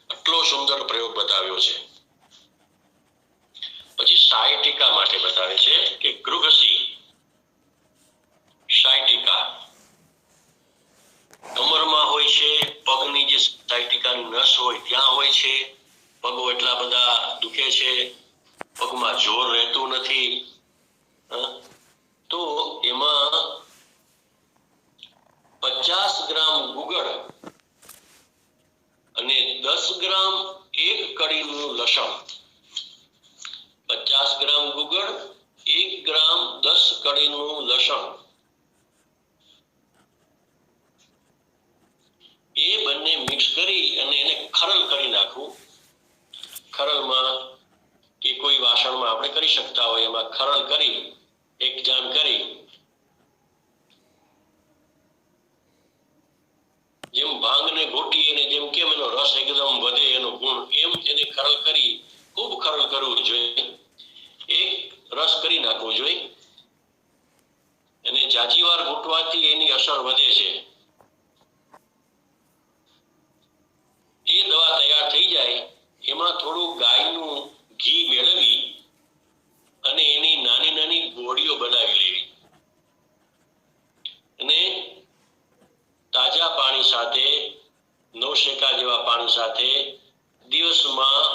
S2: આટલો સુંદર પ્રયોગ બતાવ્યો છે. પછી સાયટિકા માટે બતાવે છે કે ગૃહસી સાયટિકા કમરમાં હોય છે, પગની જે સાયટિકાની નસ હોય ત્યાં હોય છે, પગો એટલા બધા દુખે છે, પગમાં જોર રહેતું નથી, તો એમાં 50 ગ્રામ ગુગળ અને 10 ગ્રામ 1 કળીનું લસણ, 50 ગ્રામ ગુગળ, 1 ગ્રામ 10 કળીનું લસણ, એ બંને મિક્સ કરી અને એને ખરલ કરી નાખવું. ખરલમાં કે કોઈ વાસણમાં આપણે કરી શકતા હોય એમાં ખરલ કરી એક જાન કરી, જેમ ભાંગને ઘોટીએ ને જેમ કેમ એનો રસ એકદમ વધે એનો ગુણ, એમ એને ખરલ કરી, ખૂબ ખરલ કરવું જોઈએ. એક રસ કરી નાખવો જોઈએ અને જાજી વાર ઘૂંટવાથી એની અસર વધે છે. એ દવા તૈયાર થઈ જાય એમાં થોડું ગાયનું ઘી મેળવી અને એની નાની નાની ગોળીઓ બનાવી લેવી અને તાજા પાણી સાથે, નવશેકા જેવા પાણી સાથે દિવસમાં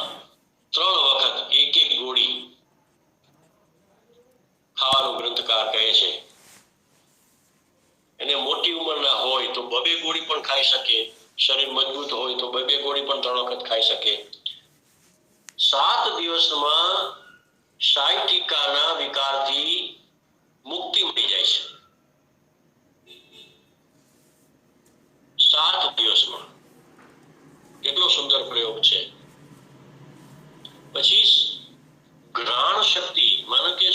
S2: 3 વખત 1-1 ગોળી ખાવાનું ગ્રંથકાર કહે છે. એને મોટી ઉંમરના હોય તો 2 ગોળી પણ ખાઈ શકે, શરીર મજબૂત હોય તો 2 ગોળી પણ 3 વખત ખાઈ શકે. 7 દિવસમાં સાયટિકાના વિકારથી મુક્તિ મળી જાય છે. 7 દિવસમાં. કેટલો સુંદર પ્રયોગ છે. પછી ઘ્રાણ શક્તિ, માનો કે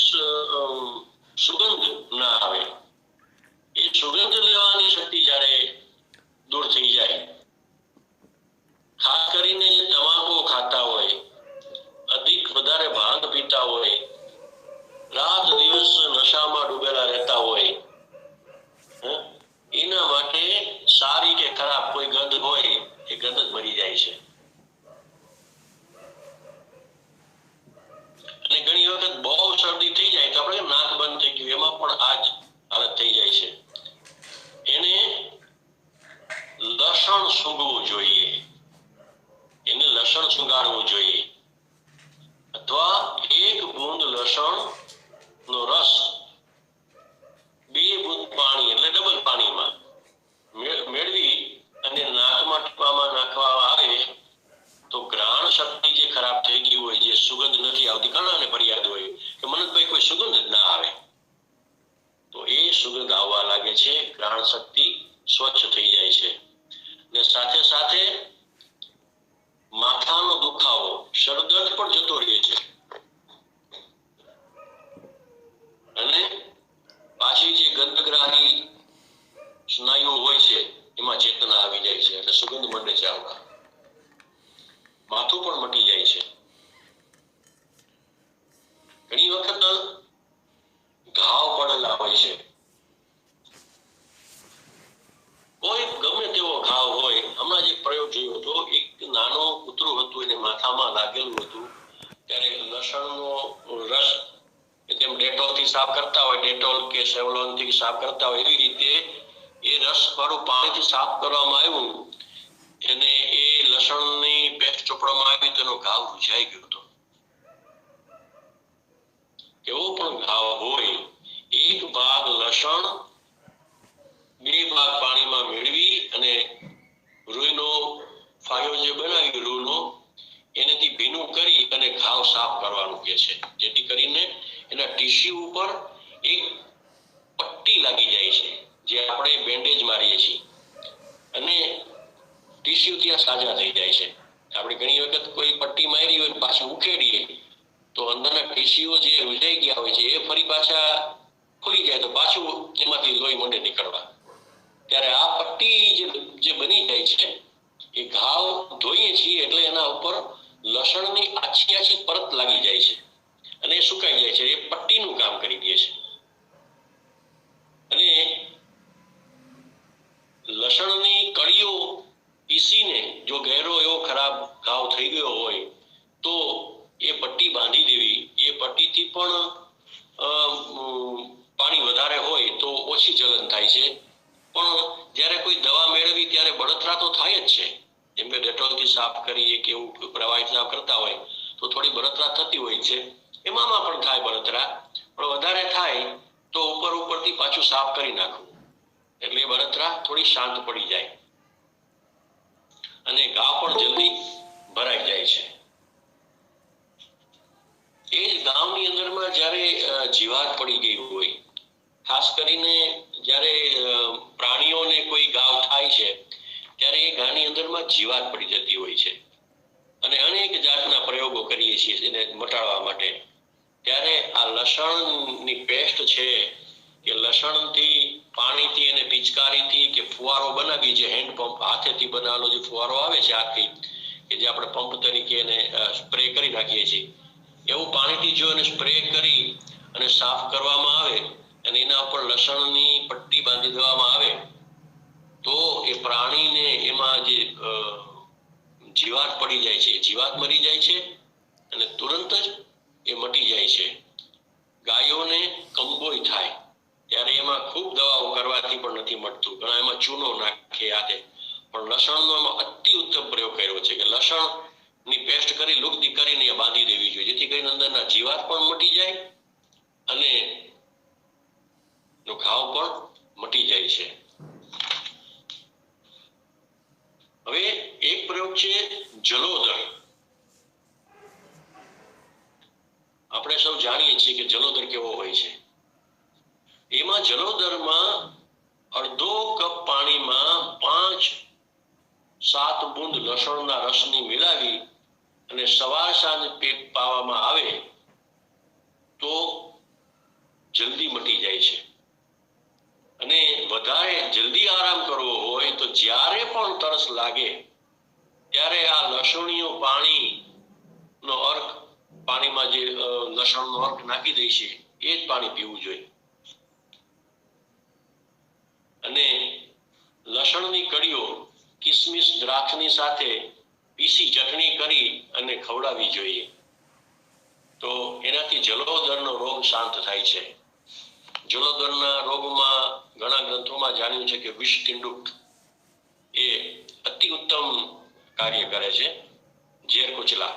S2: સુગંધ ના આવે, એ સુગંધ લેવાની શક્તિ જ્યારે દૂર થઈ જાય, ખાસ કરીને જે તમાકુ ખાતા હોય, વધારે ભાંગ પીતા હોય, રાત દિવસ નશામાં ડૂબેલા રહેતા હોય, એના માટે સારી કે ખરાબ કોઈ ગંધ હોય એ ગંધ જ મરી જાય છે. અને ઘણી વખત બહુ શરદી થઈ જાય તો આપણે નાક બંધ થઈ ગયું, એમાં પણ આ જ હાલત થઈ જાય છે. એને લસણ સૂંઘવું જોઈએ, એને લસણ સૂંઘાડવું જોઈએ, અથવા 1 બૂંદ લસણ નો રસ 2 બૂંદ પાણી એટલે ડબલ પાણીમાં મેળવી અને નાકમાં ટીપામાં નાખવામાં આવે તો ઘ્રાણ શક્તિ જે ખરાબ થઈ ગઈ હોય, જે સુગંધ નથી આવતી, ઘણાને ફરિયાદ હોય કે મનોજભાઈ કોઈ સુગંધ જ ના આવે, તો એ સુગંધ આવવા લાગે છે, ઘ્રાણ શક્તિ સ્વચ્છ થઈ જાય છે. ને સાથે સાથે માથાનો દુખાવો, શરદર્દ પણ જતો રહે છે. રહેલા હોય છે. કોઈ ગમે તેવો ઘાવ હોય, હમણાં જે પ્રયોગ જોયો હતો, એક નાનો કૂતરું હતું, એને માથામાં લાગેલું હતું. ત્યારે લસણનો રસ જેમ ડેટોલ થી સાફ કરતા હોય, ડેટોલ કે સેવલોન થી સાફ કરતા હોય, એવી રીતે એ રસ વાળું પાણીથી સાફ કરવામાં આવ્યું. એને એ લસણની પેસ્ટ ચોપડવામાં આવી તો એનો ઘાવ રૂઝાઈ ગયો હતો. એવો પણ ઘાવ હોય, એક ભાગ લસણ, 2 ભાગ પાણીમાં મેળવી અને રૂઈનો ફાયો જે બનાવી રૂનો, એનાથી ભીનું કરી અને ઘાવ સાફ કરવાનું કહે છે, જેથી કરીને એના ટીશ્યુ ઉપર એક પટ્ટી લાગી જાય છે, જે આપણે બેન્ડેજ મારીએ છીએ, અને ટીશ્યુ ત્યાં સાજા થઈ જાય છે. આપણે ઘણી વખત કોઈ પટ્ટી મારી હોય પાછું ઉખેડીએ તો અંદરના ટીશ્યુઓ જે રૂજાઈ ગયા હોય છે એ ફરી પાછા ખુલી જાય તો પાછું એમાંથી લોહી મંડે નીકળવા. ત્યારે આ પટ્ટી જે બની જાય છે એ ઘાવ ધોઈએ છીએ એટલે એના ઉપર લસણની આછી આછી પરત લાગી જાય છે અને એ સુકાઈ જાય છે. એ પટ્ટીનું કામ કરી દે છે. અને લસણની કળીઓ પીસીને જો ગહેરો એવો ખરાબ ઘાવ થઈ ગયો હોય તો એ પટ્ટી બાંધી દેવી. એ પટ્ટીથી પણ પાણી વધારે હોય તો ઓછી જલન થાય છે, પણ જ્યારે કોઈ દવા મેળવી ત્યારે બળતરા તો થાય જ છે. જેમ કે ડેટોલથી સાફ કરીએ કે એવું પ્રવાહી સાફ કરતા હોય તો થોડી બળતરા થતી હોય છે. એમાં પણ થાય બળતરા, પણ વધારે થાય તો ઉપરથી પાછું સાફ કરી નાખવું, એટલે બળતરા થોડી શાંત પડી જાય અને ઘા પણ જલ્દી ભરાઈ જાય છે. એ જ ગામની અંદરમાં જ્યારે જીવાત પડી ગઈ હોય, ખાસ કરીને જ્યારે પ્રાણીઓને કોઈ ઘાવ થાય છે ત્યારે એ ઘાની અંદરમાં જીવાત પડી જતી હોય છે અને અનેક જાતના પ્રયોગો કરીએ છીએ એને મટાડવા માટે. ત્યારે આ લસણની પેસ્ટ છે કે લસણથી પાણીથી અને પિચકારીથી કે ફુવારો બનાવી, જે હેન્ડ પંપ હાથેથી બનાવેલો જે ફુવારો આવે છે હાથથી, કે જે આપણે પંપ તરીકે એને સ્પ્રે કરી નાખીએ છીએ, એવું પાણીથી જો એને સ્પ્રે કરી અને સાફ કરવામાં આવે અને એના ઉપર લસણની પટ્ટી બાંધી દેવામાં આવે તો એ પ્રાણીને એમાં જે જીવાત પડી જાય છે, જીવાત મરી જાય છે અને તુરંત જ એ મટી જાય છે. ગાયોને કંબોય થાય ત્યારે એમાં ખૂબ દવાઓ કરવાથી પણ નથી મટતું. ઘણા એમાં ચૂનો નાખે હાથે, પણ લસણનો એમાં અતિ ઉત્તમ પ્રયોગ કર્યો છે કે લસણની પેસ્ટ કરી લુગદી કરીને એ બાંધી દેવી જોઈએ, જેથી કરીને અંદરના જીવાત પણ મટી જાય અને ઘાવ પણ મટી જાય છે. હવે એક પ્રયોગ છે જલોદર. આપણે સૌ જાણીએ છીએ કે જલોદર કેવો હોય છે. એમાં જલોદરમાં અડધો કપ પાણીમાં 5-7 બૂંદ લસણના રસની મિલાવી અને સવાર સાંજ પાવામાં આવે તો જલ્દી મટી જાય છે. અને વધારે જલ્દી આરામ કરવો હોય તો જ્યારે પણ તરસ લાગે ત્યારે આ લસણીયું પાણીનો અર્ક, પાણીમાં જે લસણનો અર્ક નાખી દે છે એ જ પાણી પીવું જોઈએ. અને લસણની કળીઓ કિસમિસ દ્રાક્ષની સાથે પીસી ચટણી કરી અને ખવડાવવી જોઈએ, તો એનાથી જલોદરનો રોગ શાંત થાય છે. જલોદરના રોગમાં ઘણા ગ્રંથોમાં જાણ્યું છે કે વિષતિંડુક એ અતિ ઉત્તમ કાર્ય કરે છે. ઝેર કુચલા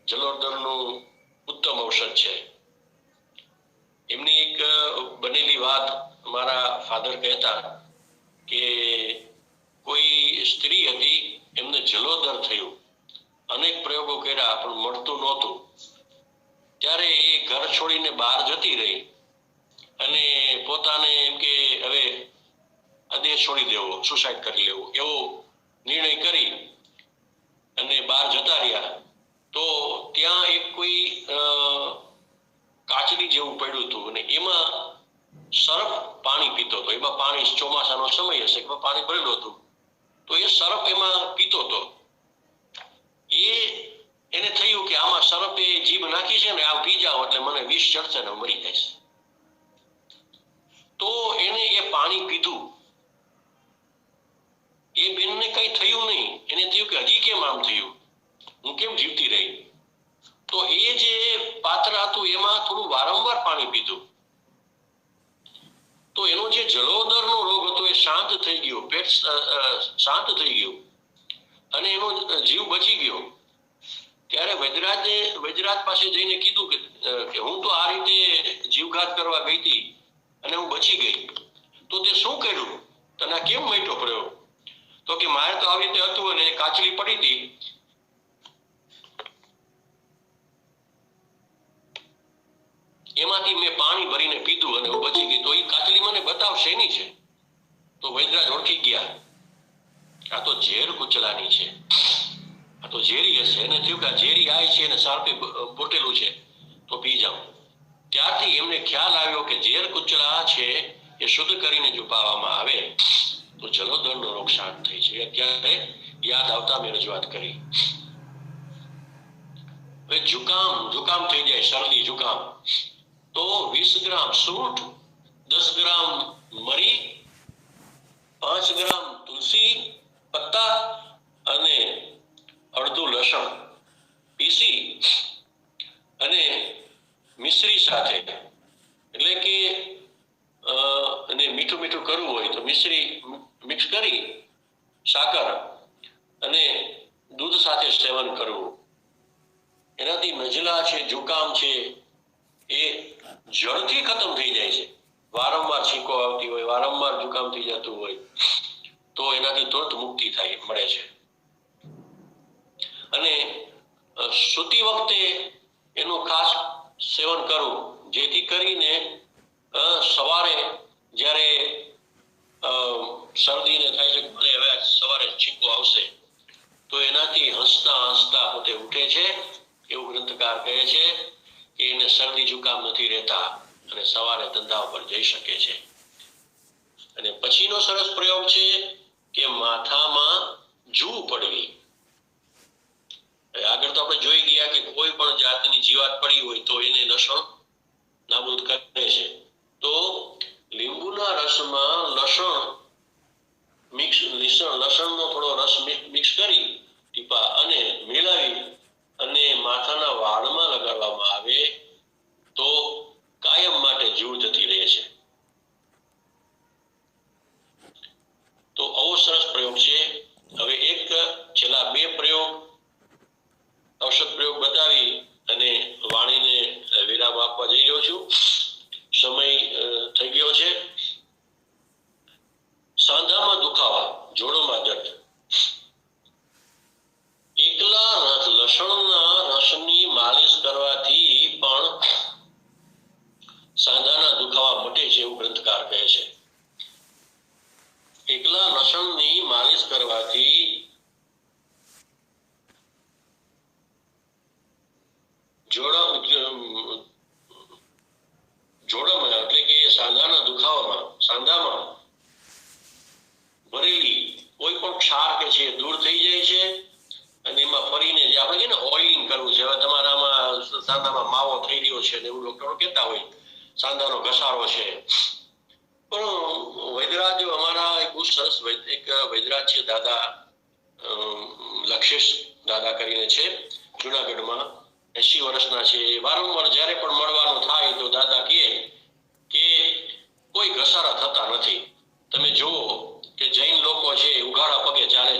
S2: જલોદરનું ઉત્તમ ઔષધ છે. એમની એક બનેલી વાત મારા ફાધર કહેતા કે કોઈ સ્ત્રી હતી, એમને જલોદર થયું, અનેક પ્રયોગો કર્યા પણ મળતું નહોતું. ત્યારે એ ઘર છોડીને બહાર જતી રહી અને પોતાને એમ કે હવે દેહ છોડી દેવો, સુસાઇડ કરી લેવું, એવો નિર્ણય કરી અને બહાર જતા રહ્યા. તો ત્યાં એક કોઈ કાચરી જેવું પડ્યું હતું અને એમાં સરફ પાણી પીતો હતો. એમાં પાણી, ચોમાસાનો સમય હશે, એમાં પાણી ભરેલું હતું, તો એ સરફ એમાં પીતો હતો. એને થયું કે આમાં સરફે જીભ નાખી છે ને, આ પી જાવ એટલે મને વિષ ચડશે ને મરી જઈશ. પાણી પીધું તો એનો જે જલોદરનો રોગ હતો એ શાંત થઈ ગયો, પેટ શાંત થઈ ગયું અને એનો જીવ બચી ગયો. ત્યારે વૈદ્યરાજ પાસે જઈને કીધું કે હું તો આ રીતે જીવઘાત કરવા ગઈ હતી અને હું બચી ગઈ, તો તે શું કર્યું, તને આ કેમ મટ્યો પ્રયોગ? તો કે મારે તો આવી રીતે હતું અને કાચલી પડી હતી, એમાંથી મેં પાણી ભરીને પીધું અને હું બચી ગઈ. તો એ કાચલી મને બતાવ શેની છે? તો વૈદ્યરાજ ઓળખી ગયા, આ તો ઝેર કુચલાની છે, આ તો ઝેરી હશે. એને થયું કે આ ઝેરી આય છે અને સારપી બોટેલું છે, તો પી જાઉં. ત્યારથી એમને ખ્યાલ આવ્યો કે ઝેર કુચલા છે એ શુદ્ધ કરીને જો પાવામાં આવે તો જલોદરનો રોગ શાંત થઈ છે. અત્યારે યાદ આવતા મેં રજૂઆત કરી. હવે જુકામ થઈ જાય, શરદી જુકામ, તો 20 ગ્રામ સૂંઠ, 10 ગ્રામ મરી, 5 ગ્રામ તુલસી પત્તા અને અડધું લસણ પીસી અને મિશ્રી સાથે, એટલે કે અને મીઠું કરવું હોય તો મિશ્રી મિક્સ કરી સાકર અને દૂધ સાથે સેવન કરવું. એનાથી નજલા છે, જુકામ છે એ જળથી ખતમ થઈ જાય છે. વારંવાર છીંકો આવતી હોય, વારંવાર જુકામ થઈ જતું હોય તો એનાથી તુરંત મુક્તિ મળે છે. અને સૂતી વખતે એનું ખાસ સેવન કરવું, જેથી કરીને સવારે જ્યારે શરદીને થાય છે મને હવે સવારે છીંકો આવશે તો એનાથી હસતા પોતે ઉઠે છે, એવું ગ્રંથકાર કહે છે કે એને શરદી જુકામ નથી રહેતા અને સવારે ધંધા ઉપર જઈ શકે છે. અને પછીનો સરસ પ્રયોગ છે કે માથામાં જૂ પડવી. આગળ તો આપણે જોઈ ગયા કે કોઈ પણ જાતની જીવાત પડી હોય તો એને લસણ નાબૂદ કરે છે. તો લીંબુના રસમાં લસણનો થોડો રસ મિક્સ કરી ટીપા અને મેળવી અને માથાના વાળમાં લગાડવામાં આવે તો કાયમ માટે જૂ જતી રહે છે. તો આવો સરસ પ્રયોગ છે. હવે એક છેલ્લા 2 પ્રયોગ, ઔષધ પ્રયોગ બતાવી અને વાણીને વિરામ આપવા જઈ રહ્યો છું. સમય થઈ ગયો છે. સાંધામાં દુખાવા, જોડોમાં દર્દ. એકલા લસણના રસની માલિશ કરવાથી પણ સાંધાના દુખાવા મટે છે, એવું ગ્રંથકાર કહે છે. એકલા લસણની માલિશ કરવાથી જોડમાં એટલે કે સાંધાના દુખાવામાં, સાંધામાં ભરેલી કોઈ પણ ક્ષાર કે છે દૂર થઈ જાય છે અને એમાં ફરીને જે આપણે ને ઓઇલિંગ કરવું છે. હવે તમારામાં સાંધામાં માવો થઈ રહ્યો છે ને એવું ડોક્ટરો કહેતા હોય, સાંધાનો ઘસારો છે, પણ વૈદ્યરાજ અમારા એક બહુ સરસ એક વૈદ્યરાજ છે દાદા, લક્ષેશ દાદા કરીને છે, જુનાગઢમાં, 80 વર્ષના છે. વારંવાર જ્યારે પણ મળવાનું થાય તો દાદા કહે કે કોઈ ઘસારા થતા નથી. તમે જુઓ કે જૈન લોકો છે ઉઘાડા પગે ચાલે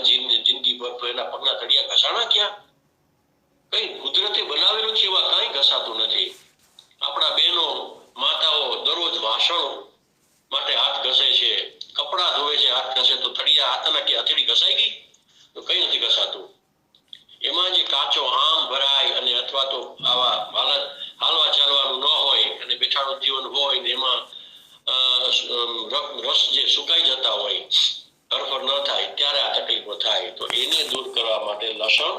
S2: જિંદગી ભર, તો એના પગના તળિયા ઘસાણા ક્યાં? કઈ કુદરતે બનાવેલું છે એવા કઈ ઘસાતું નથી. આપણા બહેનો માતાઓ દરરોજ વાસણ માટે હાથ ઘસે છે, કપડા ધોવે છે હાથ ઘસે, તો તળિયા હાથના કે હથેળી ઘસાઈ ગઈ? તો કઈ નથી ઘસાતું. એમાં જે કાચો આમ ભરાય અને અથવા તો આવા હાલવા ચાલવાનું ન હોય અને બેઠાડું જીવન હોય ને એમાં રસ જે સુકાઈ જતા હોય, હરફર ન થાય, ત્યારે આ તકલીફો થાય. તો એને દૂર કરવા માટે લસણ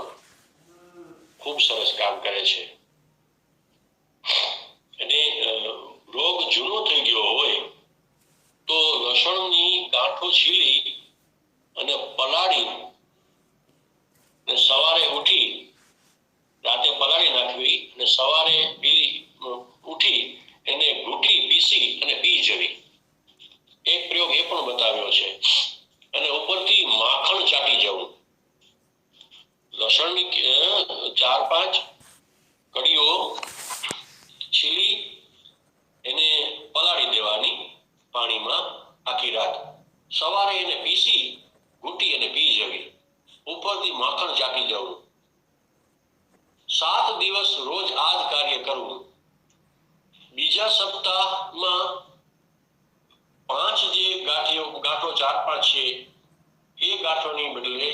S2: ખૂબ સરસ કામ કરે છે. અને રોગ જૂનો થઈ ગયો હોય તો લસણની ગાંઠો છીલી અને પલાળી અને સવારે ઉઠી, રાતે પલાળી નાખવી અને સવારે ઉઠી એને ઘૂંટી પીસી અને પી જવી. એક પ્રયોગ એ પણ બતાવ્યો છે. અને ઉપરથી માખણ ચાટી જવું. લસણની 4-5 કડીઓ છીલી એને પલાળી દેવાની પાણીમાં આખી રાત. સવારે એને પીસી ઘૂંટી અને પી જવી. ઉપરથી માખણ ચાટી જવું. 7 દિવસ રોજ આ જ કાર્ય કરવું. બીજા સપ્તાહમાં 5 જે ગાંઠો 4-5 છે એ ગાંઠોની બદલે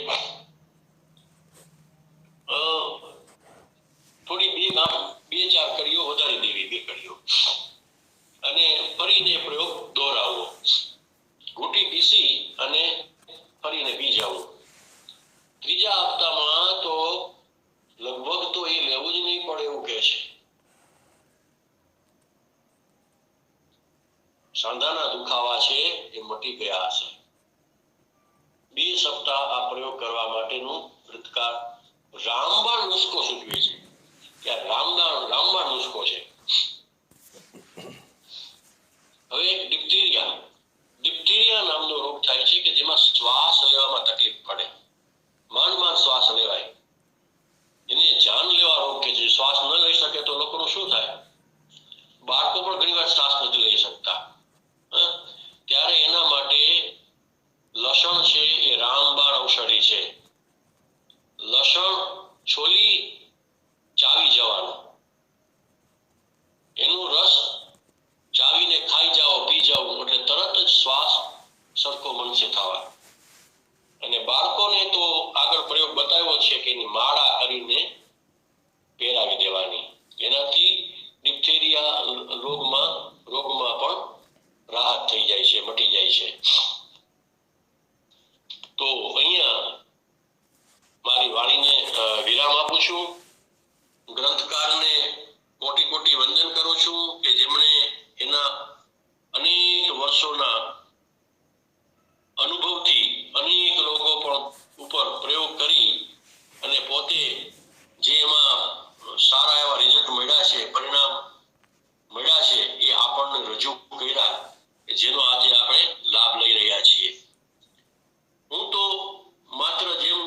S2: થોડી 2-4 કડીઓ વધારી દેવી, 2 કડીઓ, અને ફરીને પ્રયોગ દોહરાવવો. ઘૂંટી પીસી અને ફરીને પી જવું. ત્રીજા હપ્તામાં તો લગભગ તો એ લેવું જ નહીં પડે એવું કહે છે. સાંધાના દુખાવા છે એ મટી ગયા હશે. 2 સપ્તાહ આ પ્રયોગ કરવા માટેનું વૃત્તકાર રામબાણ નુસ્ખો સૂચવે છે કે આ રામબાણ નુસ્ખો છે. હવે એક ડિપ્થેરિયા નામનો રોગ થાય છે કે જેમાં શ્વાસ લેવામાં તકલીફ પડે. માંડ શ્વાસ લેવાય. એને જાનલેવા રોગ કે જે શ્વાસ ન લઈ શકે તો લોકોનું શું થાય? બાળકો પણ ઘણીવાર શ્વાસ નથી લઈ શકતા. ત્યારે એના માટે લસણ છે એ રામબાણ ઔષધિ છે. લસણ છોલી ચાવી જવાનું, એનો રસ ચાવીને ખાઈ જાઓ, પી જાઓ, એટલે તરત જ શ્વાસ સરખો મનસે થવા. અને બાળકોને તો આગળ પ્રયોગ બતાવ્યો છે કે એની માળા કરીને પહેરાવી દેવાની. એનાથી ડિપ્થેરિયા રોગમાં પણ રાહત થઈ જાય છે, મટી જાય છે. તો અહીંયા મારી વાણીને વિરામ આપું છું. ગ્રંથકારને કોટી વંદન કરું છું કે જેમણે એના અનેક વર્ષોના અનુભવથી અનેક લોકો પણ ઉપર પ્રયોગ કરી અને પોતે જે એમાં સારા એવા રિઝલ્ટ મળ્યા છે, પરિણામ મળ્યા છે, એ આપણને રજૂ કર્યા, જેનો આજે આપણે લાભ લઈ રહ્યા છીએ. હું તો માત્ર જેમ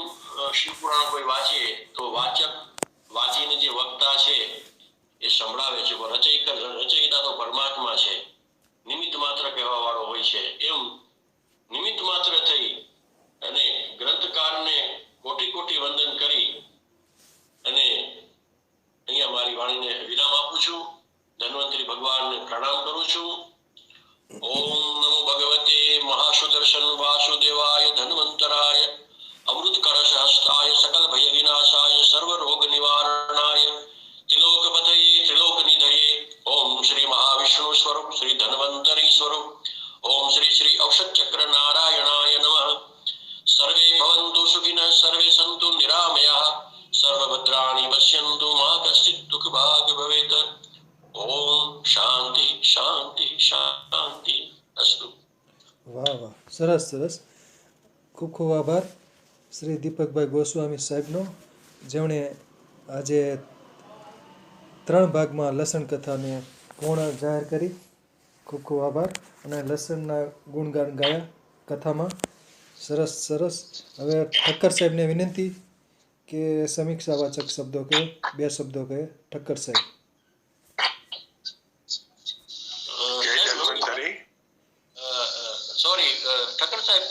S2: શિવપુરાણ કોઈ વાંચે તો વાંચીને જે વક્તા છે એ સંભળાવે છે, પણ રચયિતા તો પરમાત્મા છે, નિમિત્ત માત્ર કહેવા વાળો હોય છે. એમ નિમિત્ત માત્ર થઈ અને ગ્રંથકારને કોટી વંદન કરી અને અહીંયા મારી વાણીને વિરામ આપું છું. ધન્વંતરી ભગવાનને પ્રણામ કરું છું. ઓમ નમો ભગવતે મહાસુદર્શન વાસુદેવાય ધન્વંતરાય અમૃત કળશ હસ્તાય સકલ ભય વિનાશાય સર્વ રોગ નિવારણાય ત્રિલોકપતયે ત્રિલોક નિધયે ઓમ શ્રી મહાવિષ્ણુ સ્વરૂપ શ્રી ધન્વંતરી સ્વરૂપ ઓમ શ્રી ઔષધ ચક્ર નારાયણાય નમઃ. સર્વે ભવન્તુ સુખિનઃ સર્વે સંતુ નિરામયાઃ સર્વભદ્રાણિ પશ્યન્તુ મા કશ્ચિત દુઃખ ભાગ ભવેત. ઓમ શાંતિ શાંતિ શાંતિ અસ્તુ.
S1: વાહ વાહ, સરસ સરસ. ખૂબ ખૂબ આભાર શ્રી દીપકભાઈ ગોસ્વામી સાહેબનો, જેમણે આજે 3 ભાગમાં લસણ કથાને પૂર્ણ જાહેર કરી. ખૂબ ખૂબ આભાર. અને લસણના ગુણગાન ગાયા કથામાં. સરસ સરસ. હવે ઠક્કર સાહેબને વિનંતી કે સમીક્ષાવાચક શબ્દો કહે, 2 શબ્દો કહે. ઠક્કર સાહેબ.
S2: સોરી ઠક્કર સાહેબ,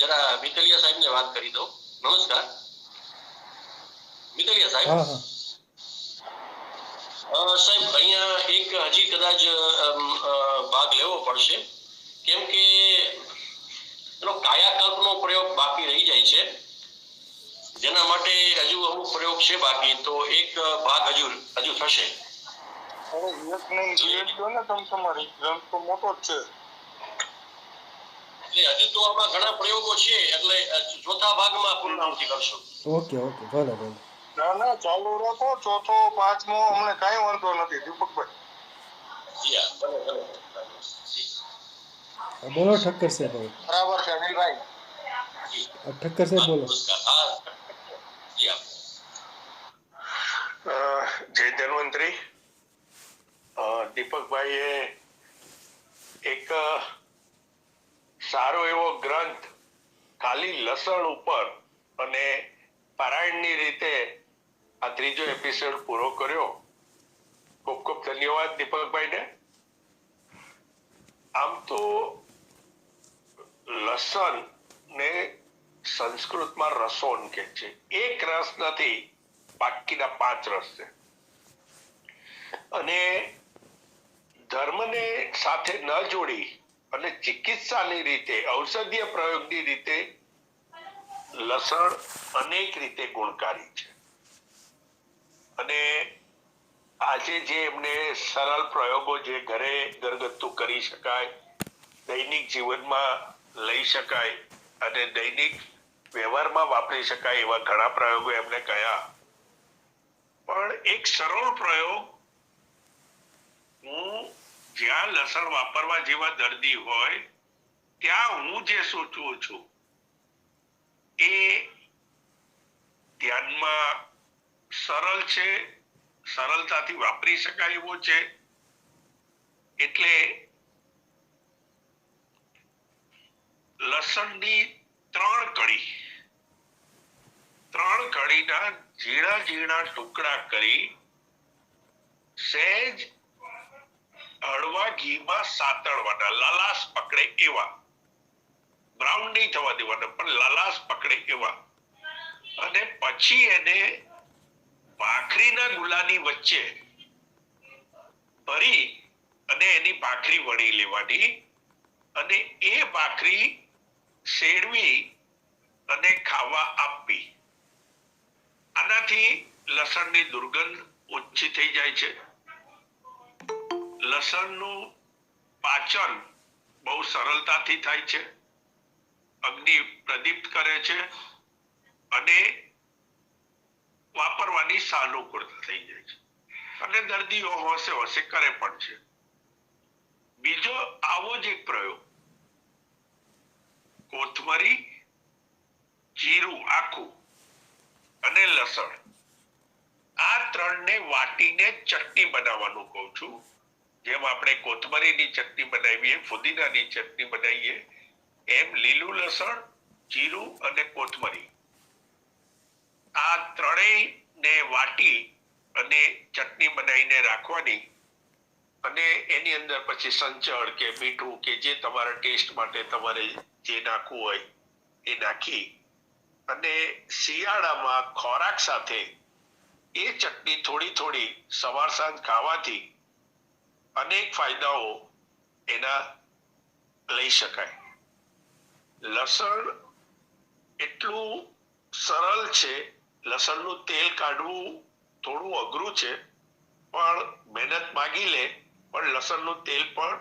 S2: જરા મિતલિયા સાહેબને વાત કરી દો. નમસ્કાર મિતલિયા સાહેબ.
S1: હા હા
S2: સાહેબ, અહીંયા એક હજી કદાચ ભાગ લેવો પડશે, કેમ કે એનો કાયાકલ્પનો પ્રયોગ બાકી રહી જાય છે, જેના માટે હજુ અમુક પ્રયોગ છે બાકી. તો એક ભાગ હજુ થશે.
S3: તમારી ગ્રંથ તો મોટો જ છે.
S2: એટલે હજુ તો આમાં ઘણા પ્રયોગો છે, એટલે ચોથા ભાગમાં પૂર્ણાહુતિ કરશું.
S1: ઓકે ભલે.
S3: ના ચાલુ રાખો. ચોથો પાંચમો અમને કઈ વાંધો નથી દીપકભાઈ.
S2: ભલે.
S1: બોલો ઠક્કર સાહેબ. હવે
S3: બરાબર છે અનિલભાઈ.
S1: ઠક્કર સાહેબ બોલો.
S4: જય ધન્વંતરી. દીપકભાઈએ એક સારો એવો ગ્રંથ ખાલી લસણ ઉપર અને પારાયણની રીતે આ 3જો એપિસોડ પૂરો કર્યો. ખૂબ ખૂબ ધન્યવાદ દીપકભાઈને. તો લસણ ને સંસ્કૃતમાં રસોન કે છે. એક રસ નથી, બાકીના 5 રસ છે. અને ધર્મને સાથે ન જોડી અને ચિકિત્સાની રીતે, ઔષધીય પ્રયોગની રીતે લસણ અનેક રીતે ગુણકારી છે. અને આજે જે એમને સરળ પ્રયોગો જે ઘરે ઘરગથ્થુ કરી શકાય, દૈનિક જીવનમાં લઈ શકાય અને દૈનિક વ્યવહારમાં વાપરી શકાય એવા ઘણા પ્રયોગો એમને કયા. પણ એક સરળ પ્રયોગ, હું જ્યાં લસણ વાપરવા જેવા દર્દી હોય ત્યાં હું જે સૂચવું છું એ ધ્યાનમાં સરળ છે, સરળતાથી વાપરી શકાય એવો છે. એટલે લસણની 3 કળીના ઝીણા ઝીણા ટુકડા કરી સહેજ હળવા ઘીમાં સાતળવાના, લાલાશ પકડે એવા. બ્રાઉન નહીં થવા દેવાના, પણ લાલાશ પકડે એવા. અને પછી એને ભાખરીના ગુલાની વચ્ચે ભરી અને એની ભાખરી વણી લેવાની અને એ ભાખરી શેરવી અને ખાવા આપવી. આનાથી લસણની દુર્ગંધ ઓછી થઈ જાય છે. લસણનું પાચન બહુ સરળતાથી થાય છે, અગ્નિ પ્રદીપ્ત કરે છે અને વાપરવાની સાનુકૂળતા થઈ જાય છે. અને દર્દીઓ હોશે હોશે કરે પણ છે. બીજો આવો જ એક પ્રયોગ, કોથમરી, જીરું આખું અને લસણ, આ 3ને વાટીને ચટણી બનાવવાનું કહું છું. જેમ આપણે કોથમરીની ચટણી બનાવીએ, ફુદીનાની ચટણી બનાવીએ, એમ લીલું લસણ, જીરું અને કોથમરી, આ 3ને વાટી અને ચટણી બનાવીને રાખવાની. અને એની અંદર પછી સંચળ કે મીઠું કે જે તમારા ટેસ્ટ માટે તમારે જે નાખવું હોય એ નાખી અને શિયાળામાં ખોરાક સાથે એ ચટણી થોડી થોડી સવાર સાંજ ખાવાથી અનેક ફાયદાઓ એના લઈ શકાય. લસણ એટલું સરળ છે, લસણનું તેલ કાઢવું થોડું અઘરું છે, પણ મહેનત માગી લે. પણ લસણનું તેલ પણ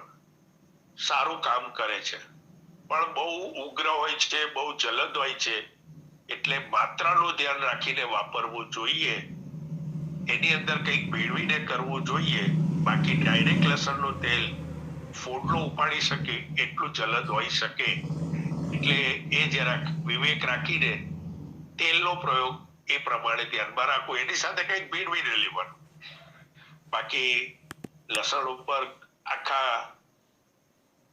S4: સારું કામ કરે છે, પણ બહુ ઉગ્ર હોય છે, બહુ જલદ હોય છે. એટલે માત્રાનું ધ્યાન રાખીને વાપરવું જોઈએ. એની અંદર કંઈક ભેળવીને કરવું જોઈએ. બાકી ડાયરેક્ટ લસણનું તેલ ફોડલો ઉપાડી શકે એટલું જલદ હોઈ શકે. એટલે એ જરાક વિવેક રાખીને તેલનો પ્રયોગ એ પ્રમાણે ધ્યાનમાં રાખવું. એની સાથે કંઈક ભેળવીને લેવાનું. બાકી લસણ ઉપર આખા,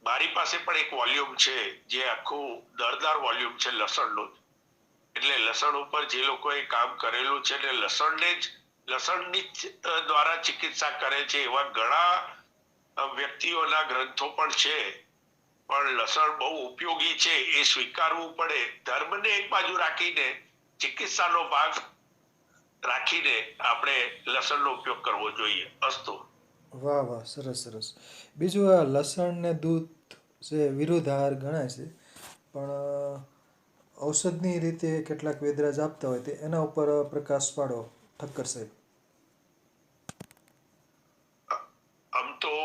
S4: મારી પાસે પણ એક વોલ્યુમ છે જે આખું દરદાર વોલ્યુમ છે લસણનું. એટલે લસણ ઉપર જે લોકોએ કામ કરેલું છે ને લસણની દ્વારા ચિકિત્સા કરે છે એવા ઘણા વ્યક્તિઓના ગ્રંથો પણ છે. પણ લસણ બહુ ઉપયોગી છે એ સ્વીકારવું પડે. ધર્મને એક બાજુ રાખીને ચિકિત્સાનો ભાગ રાખીને આપણે લસણનો ઉપયોગ કરવો જોઈએ. અસ્તુ.
S1: વાહ વાહ, સરસ સરસ. બીજું, આ લસણ ને દૂધ છે વિરુદ્ધ આહાર ગણાય છે, પણ ઔષધની રીતે કેટલાક વેદરાજ આપતા હોય તે એના ઉપર પ્રકાશ પાડો ઠક્કર સાહેબ.
S4: આમ તો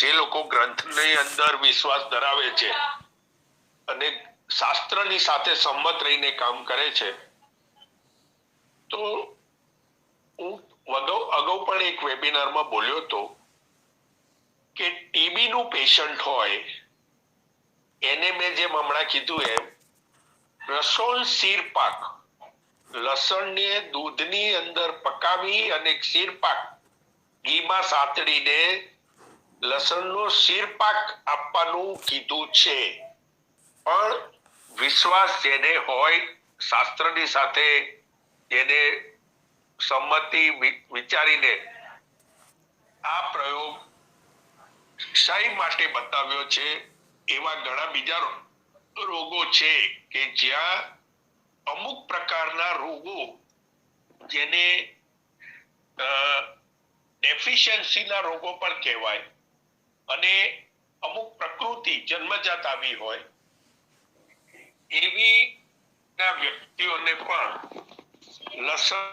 S4: જે લોકો ગ્રંથની અંદર વિશ્વાસ ધરાવે છે અને શાસ્ત્રની સાથે સંમત રહીને કામ કરે છે, તો હું અગાઉ પણ એક વેબિનારમાં બોલ્યો હતો કે ટીબી નું પેશન્ટ હોય એને મેં જેમ હમણાં કીધું એમ રસોલ શીરપાક, લસણને દૂધની અંદર પકાવી અને શીરપાક ઘીમાં સાતડીને લસણનો શીરપાક આપવાનું કીધું છે. પણ વિશ્વાસ જેને હોય, શાસ્ત્રની સાથે જેને સંમતિ વિચારીને આ પ્રયોગ શાઈ માટે બતાવ્યો છે એવા ઘણા બીજા રોગો છે કે જ્યાં અમુક પ્રકારના રોગો જેને ડેફિશિયન્સીના રોગો પણ કહેવાય અને અમુક પ્રકૃતિ જન્મજાત આવી હોય એવી ના વ્યક્તિઓને પણ લસણ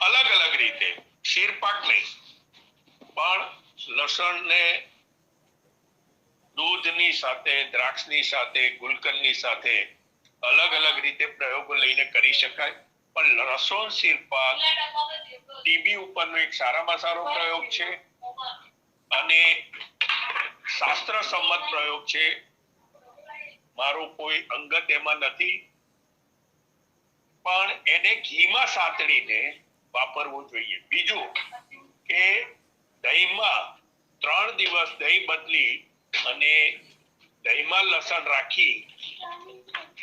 S4: અલગ અલગ રીતે શીરપાક નહીં પણ લસણને દૂધની સાથે દ્રાક્ષની સાથે ગુલકંદની સાથે અલગ અલગ રીતે પ્રયોગો લઈને કરી શકાય પણ લસણ શીરપાક ટીબી ઉપરનો એક સારામાં સારો પ્રયોગ છે અને શાસ્ત્ર સંમત પ્રયોગ છે. મારો કોઈ અંગત એમાં નથી પણ એને ઘીમાં સાતળીને વાપરવું જોઈએ. બીજું કે દહીંમાં 3 દિવસ દહીં બદલી અને દહીંમાં લસણ રાખી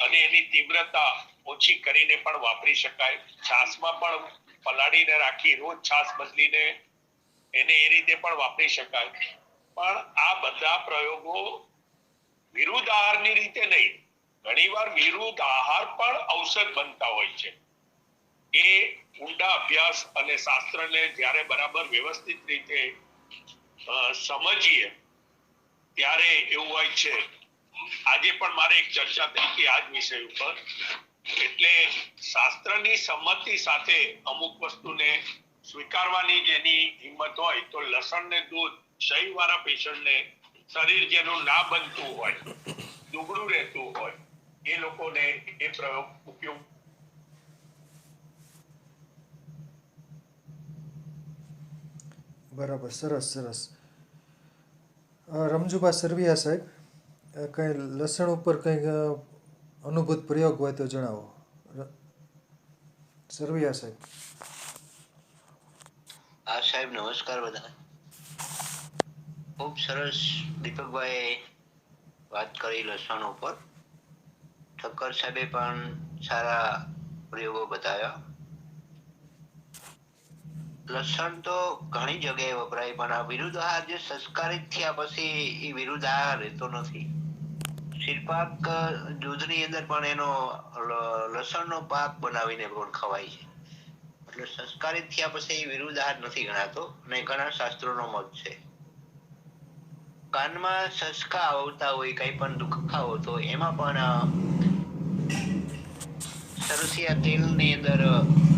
S4: અને એની તીવ્રતા ઓછી કરીને પણ વાપરી શકાય. છાશમાં પણ પલાળીને રાખી રોજ છાશ બદલીને એને એ રીતે પણ વાપરી શકાય. પણ આ બધા પ્રયોગો વિરુદ્ધ આહારની રીતે નહીં, ઘણીવાર વિરુદ્ધ આહાર પણ ઔષધ બનતા હોય છે. એ ઊંડા અભ્યાસ અને શાસ્ત્રને જ્યારે બરાબર વ્યવસ્થિત રીતે સમજીએ ત્યારે એવું હોય છે. આજે પણ મારે એક ચર્ચા થઈ હતી આ જ વિષય ઉપર. એટલે શાસ્ત્રની સંમતિ સાથે અમુક વસ્તુને સ્વીકારવાની જેની હિંમત હોય તો લસણ ને દૂધ ક્ષય વાળા પેશન્ટને શરીર જેનું ના બનતું હોય, દુબળું રહેતું હોય એ લોકોને એ પ્રયોગ ઉપયોગ.
S1: બરાબર, સરસ સરસ. રમજુભા સરવિયા સાહેબ, કંઈ લસણ ઉપર કંઈક અનુભૂત પ્રયોગ હોય તો જણાવો. સરવિયા સાહેબ.
S5: હા સાહેબ, નમસ્કાર બધા. ખૂબ સરસ દીપકભાઈ વાત કરી લસણ ઉપર. ઠક્કર સાહેબે પણ સારા પ્રયોગો બતાવ્યા. લસણ તો ઘણી જગ્યાએ વપરાય પણ આ વિરુદ્ધ આહાર જે સંસ્કારિત થયા પછી એ વિરુદ્ધ આહાર રહેતો નથી. શીરપાક દૂધની અંદર પણ એનો લસણનો પાક બનાવીને પણ ખવાય છે. એટલે સંસ્કારિત થયા પછી એ વિરુદ્ધ આહાર નથી ગણાતો અને ઘણા શાસ્ત્રોનો મત છે. કાનમાં સસકા આવતા હોય, કઈ પણ દુખાવો તો એમાં પણ સરસિયા તેલની અંદર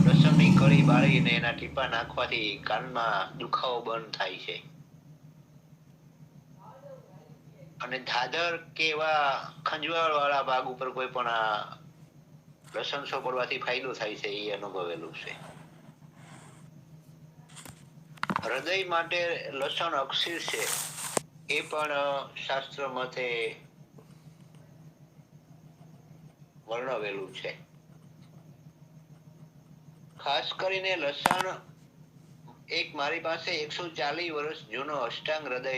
S5: લસણની કળી બાળીને એના ટીપા નાખવાથી કાનમાં દુખાવો બંધ થાય છે. અને ધાધર કે એવા ખંજવાળ વાળા ભાગ ઉપર કોઈ પણ લસણ સોપડવાથી ફાયદો થાય છે એ અનુભવેલું છે. હૃદય માટે લસણ અક્ષીર છે એ પણ શાસ્ત્ર મતે વર્ણવેલું છે. ખાસ કરીને લસણ એક મારી પાસે 140 વર્ષ જૂનો અષ્ટાંગ હૃદય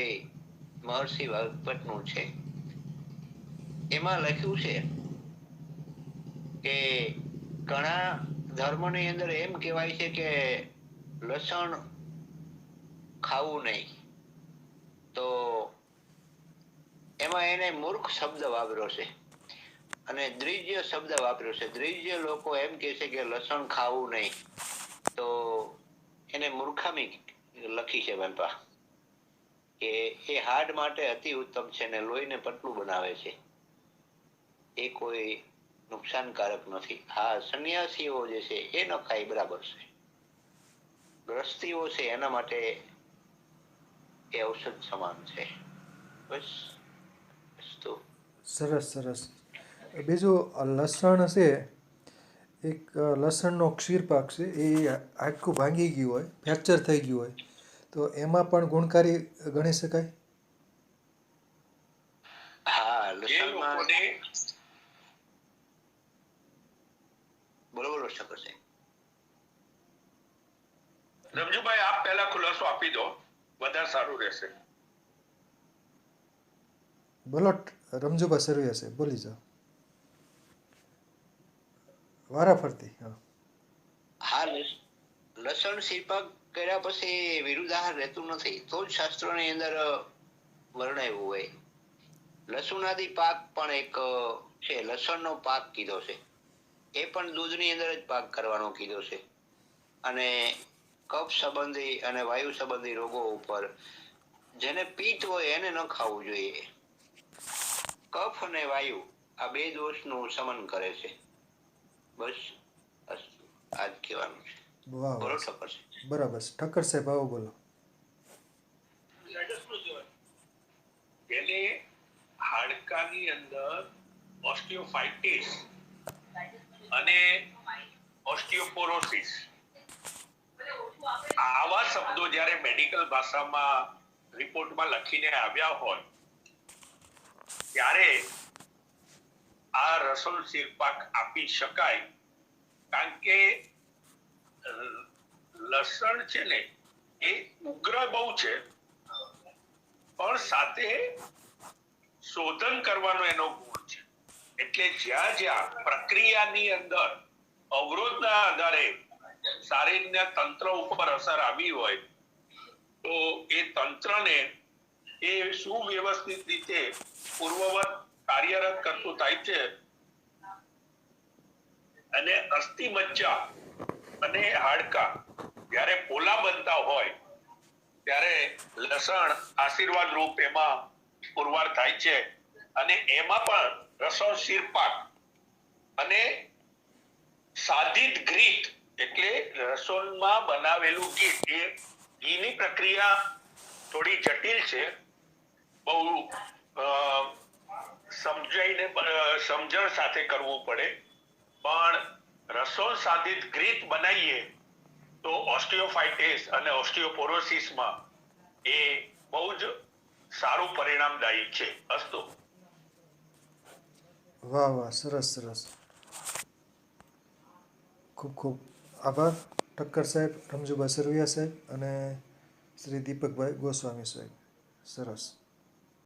S5: મહર્ષિ વાજપેયીનું છે. એમાં લખ્યું છે કે ઘણા ધર્મની અંદર એમ કહેવાય છે કે લસણ ખાવું નહીં, તો એમાં એને મૂર્ખ શબ્દ વાપર્યો છે અને દ્વિજ્ય શબ્દ વાપર્યો છે. દ્વિજ્ય લોકો એમ કહે છે કે લસણ ખાવું નહીં, તો એને મૂર્ખામી લખી છે બાપા, કે એ હાડ માટે અતિ ઉત્તમ છે ને લોહીને પતલું બનાવે છે, એ કોઈ નુકસાનકારક નથી. હા, સંન્યાસીઓ જે છે એ ન ખાય બરાબર છે, ગ્રસ્તીઓ છે એના માટે એ ઔષધ સમાન છે. બસ તો
S1: સરસ સરસ. બીજું લસણ છે, એક લસણનો ક્ષીરપાક છે, એ હાડકું ભાંગી ગયું હોય, ફ્રેક્ચર થઈ ગયું હોય તો એમાં પણ ગુણકારી ગણી શકાય.
S5: હા,
S4: એ
S5: લસણમાં
S4: લોકોને
S5: બરોબર છે કરશે.
S4: રમજુભાઈ આપ પહેલા ખુલાસો આપી દો, વધારે સારું રહેશે.
S1: બોલો રમજુભા સરવિયા સાહેબ, બોલી જાઓ વારા ફરતી. હા,
S5: હા, લસણ શિરપાક કર્યા પછી વિરુદ્ધાહાર રહેતું નથી, તો જ શાસ્ત્રોની અંદર વર્ણવ્યું હોય. લસુણાદી પાક પણ એક છે, લસણનો પાક કીધો છે, એ પણ દૂધની અંદર જ પાક કરવાનો કીધો છે. અને કફ સંબંધી અને વાયુ સંબંધી રોગો ઉપર જેને પિત્ત હોય એને ન ખાવું જોઈએ. કફ અને વાયુ આ બે દોષનું શમન કરે છે. બસ અસ્તુ. આજ કહેવાનું છે.
S1: વાહ
S5: બોલો
S1: વાહ,
S5: ઠક્કર છે.
S1: બરાબર છે. ઠક્કર સાહેબ આવો બોલો.
S4: એને હાડકાની અંદર ઓસ્ટિયોફાઇટિસ અને ઓસ્ટિયોપોરોસિસ આવા શબ્દો જ્યારે મેડિકલ ભાષામાં રિપોર્ટમાં લખીને આવ્યા હોય ત્યારે આ રસોલ શિરપાક આપી શકાય, કારણ કે લસણ છે ને એ ઉગ્ર બહુ છે, પણ સાથે શોધન કરવાનો એનો ગુણ છે. એટલે જ્યાં જ્યાં પ્રક્રિયાની અંદર અવરોધના આધારે શારીરના તંત્ર ઉપર અસર આવી હોય તો એ તંત્રને એ સુવ્યવસ્થિત રીતે પૂર્વવત કાર્યરત કરતું થાય છે અને અસ્થિ મજ્જા અને હાડકા જ્યારે પોલા બનતા હોય ત્યારે લસણ આશીર્વાદ રૂપ એમાં પુરવાર થાય છે. અને એમાં પણ રસોળ શિરપાક અને સાધિત ઘીત એટલે રસોઈમાં બનાવેલું ઘી, એ ઘીની પ્રક્રિયા થોડી જટિલ છે, બહુ સમજણ સાથે કરવું પડે. પણ રસોઈ સાધિત ઘીત બનાવીએ તો ઓસ્ટિયોફાઇટિસ અને ઓસ્ટિયોપોરોસિસમાં એ બહુ જ સારું પરિણામદાયી છે. અસ્તુ.
S1: વાહ વાહ, સરસ સરસ. ખૂબ ખૂબ આભાર ઠક્કર સાહેબ, રમજુભા સરવૈયા સાહેબ અને શ્રી દીપકભાઈ ગોસ્વામી સાહેબ. સરસ.